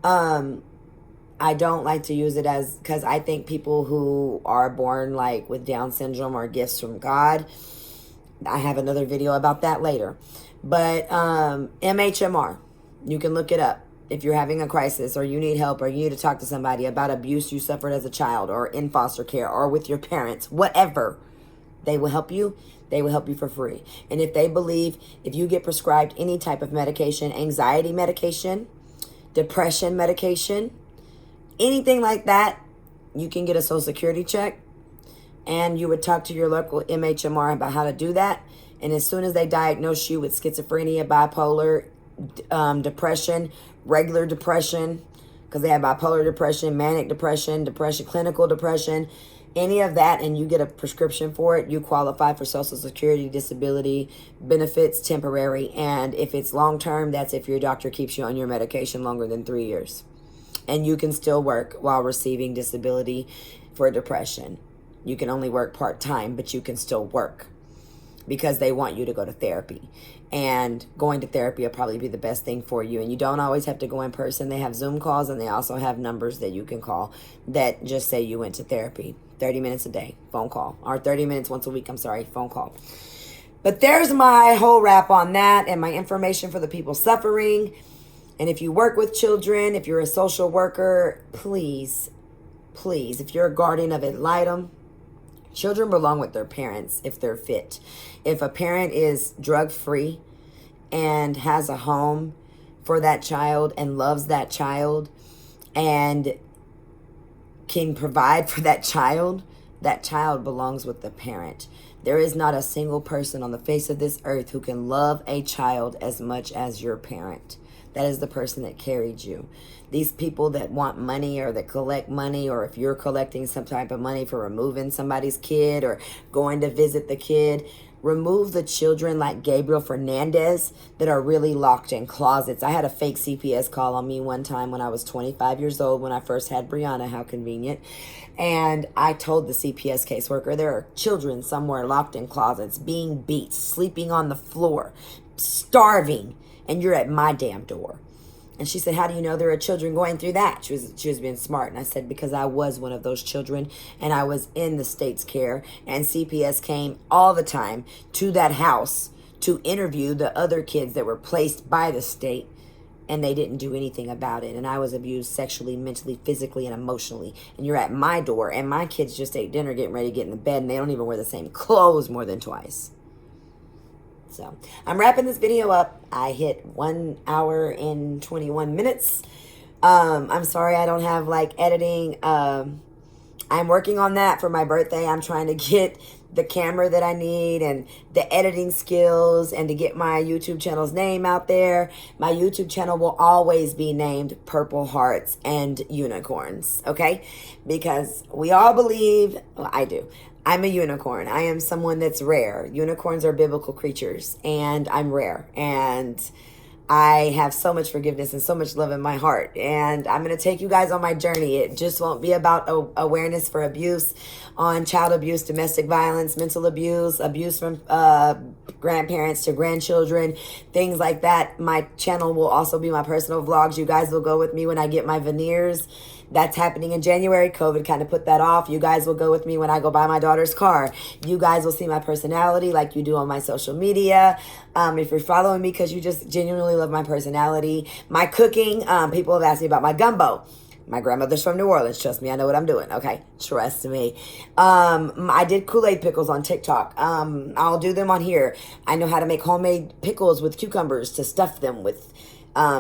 I don't like to use it because I think people who are born like with Down syndrome are gifts from God. I have another video about that later. But MHMR, you can look it up. If you're having a crisis or you need help or you need to talk to somebody about abuse you suffered as a child or in foster care or with your parents, whatever, they will help you. They will help you for free. And if they believe, if you get prescribed any type of medication, anxiety medication, depression medication, anything like that, you can get a Social Security check. And you would talk to your local MHMR about how to do that. And as soon as they diagnose you with schizophrenia, bipolar, depression, regular depression, because they have bipolar depression, manic depression, clinical depression, any of that, and you get a prescription for it, you qualify for Social Security disability benefits, temporary. And if it's long-term, that's if your doctor keeps you on your medication longer than 3 years. And you can still work while receiving disability for depression. You can only work part-time, but you can still work. because they want you to go to therapy. And going to therapy will probably be the best thing for you. And you don't always have to go in person. They have Zoom calls, and they also have numbers that you can call that just say you went to therapy. 30 minutes a day, phone call. Or 30 minutes once a week, phone call. But there's my whole wrap on that and my information for the people suffering. And if you work with children, if you're a social worker, please, if you're a guardian of ad litem, children belong with their parents if they're fit. If a parent is drug-free and has a home for that child and loves that child and can provide for that child belongs with the parent. There is not a single person on the face of this earth who can love a child as much as your parent. That is the person that carried you. These people that want money or that collect money, or if you're collecting some type of money for removing somebody's kid or going to visit the kid, remove the children like Gabriel Fernandez that are really locked in closets. I had a fake CPS call on me one time when I was 25 years old when I first had Brianna. How convenient. And I told the CPS caseworker, there are children somewhere locked in closets, being beat, sleeping on the floor, starving, and you're at my damn door. And she said, how do you know there are children going through that? She was being smart. And I said, because I was one of those children and I was in the state's care, and CPS came all the time to that house to interview the other kids that were placed by the state, and they didn't do anything about it. And I was abused sexually, mentally, physically, and emotionally. And you're at my door, and my kids just ate dinner, getting ready to get in the bed, and they don't even wear the same clothes more than twice. So I'm wrapping this video up. I hit 1 hour and 21 minutes. I'm sorry I don't have like editing. I'm working on that for my birthday. I'm trying to get the camera that I need and the editing skills and to get my YouTube channel's name out there. My YouTube channel will always be named Purple Hearts and Unicorns, okay? Because we all believe, well, I do. I'm a unicorn. I am someone that's rare. Unicorns are biblical creatures, and I'm rare. And I have so much forgiveness and so much love in my heart. And I'm going to take you guys on my journey. It just won't be about awareness for abuse, on child abuse, domestic violence, mental abuse, abuse from grandparents to grandchildren, things like that. My channel will also be my personal vlogs. You guys will go with me when I get my veneers. That's happening in January. COVID kind of put that off. You guys will go with me when I go buy my daughter's car. You guys will see my personality like you do on my social media. If you're following me because you just genuinely love my personality. My cooking, people have asked me about my gumbo. My grandmother's from New Orleans. Trust me, I know what I'm doing. Okay, trust me. I did Kool-Aid pickles on TikTok. I'll do them on here. I know how to make homemade pickles with cucumbers to stuff them with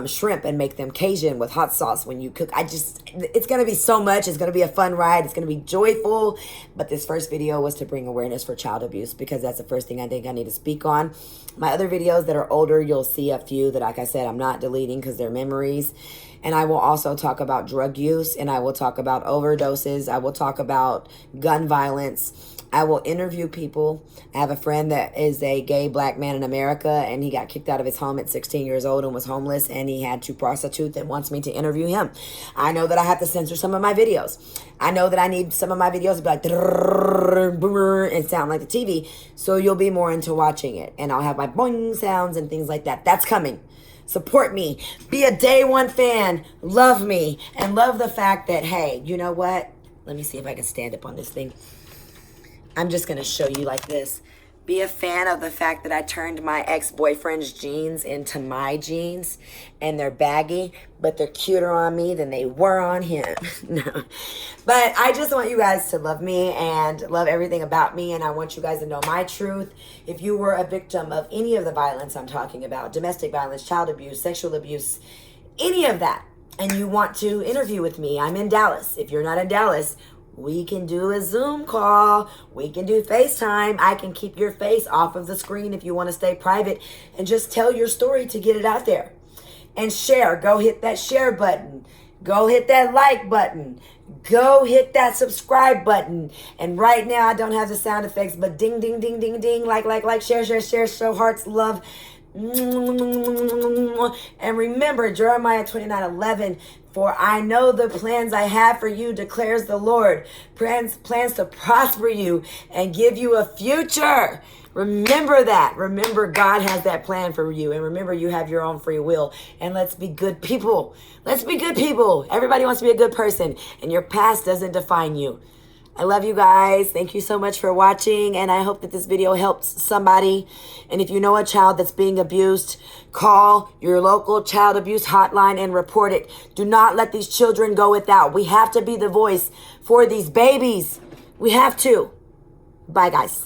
shrimp and make them Cajun with hot sauce when you cook. It's going to be so much. It's going to be a fun ride. It's going to be joyful. But this first video was to bring awareness for child abuse because that's the first thing I think I need to speak on. My other videos that are older, you'll see a few that, like I said, I'm not deleting because they're memories. And I will also talk about drug use, and I will talk about overdoses. I will talk about gun violence. I will interview people. I have a friend that is a gay black man in America, and he got kicked out of his home at 16 years old and was homeless, and he had to prostitute that wants me to interview him. I know that I have to censor some of my videos. I know that I need some of my videos to be like and sound like the TV, so you'll be more into watching it. And I'll have my boing sounds and things like that. That's coming. Support me. Be a day one fan. Love me. And love the fact that, hey, you know what? Let me see if I can stand up on this thing. I'm just going to show you like this. Be a fan of the fact that I turned my ex-boyfriend's jeans into my jeans. And they're baggy, but they're cuter on me than they were on him. No. But I just want you guys to love me and love everything about me. And I want you guys to know my truth. If you were a victim of any of the violence I'm talking about, domestic violence, child abuse, sexual abuse, any of that, and you want to interview with me, I'm in Dallas. If you're not in Dallas, we can do a Zoom call. We can do FaceTime. I can keep your face off of the screen if you want to stay private and just tell your story to get it out there. And share. Go hit that share button. Go hit that like button. Go hit that subscribe button. And right now, I don't have the sound effects, but ding, ding, ding, ding, ding. Like, share, show hearts, love. And remember, Jeremiah 29:11, For I know the plans I have for you, declares the Lord. Plans to prosper you and give you a future. Remember that. Remember God has that plan for you. And remember you have your own free will. And let's be good people. Let's be good people. Everybody wants to be a good person. And your past doesn't define you. I love you guys. Thank you so much for watching. And I hope that this video helps somebody. And if you know a child that's being abused, call your local child abuse hotline and report it. Do not let these children go without. We have to be the voice for these babies. We have to. Bye, guys.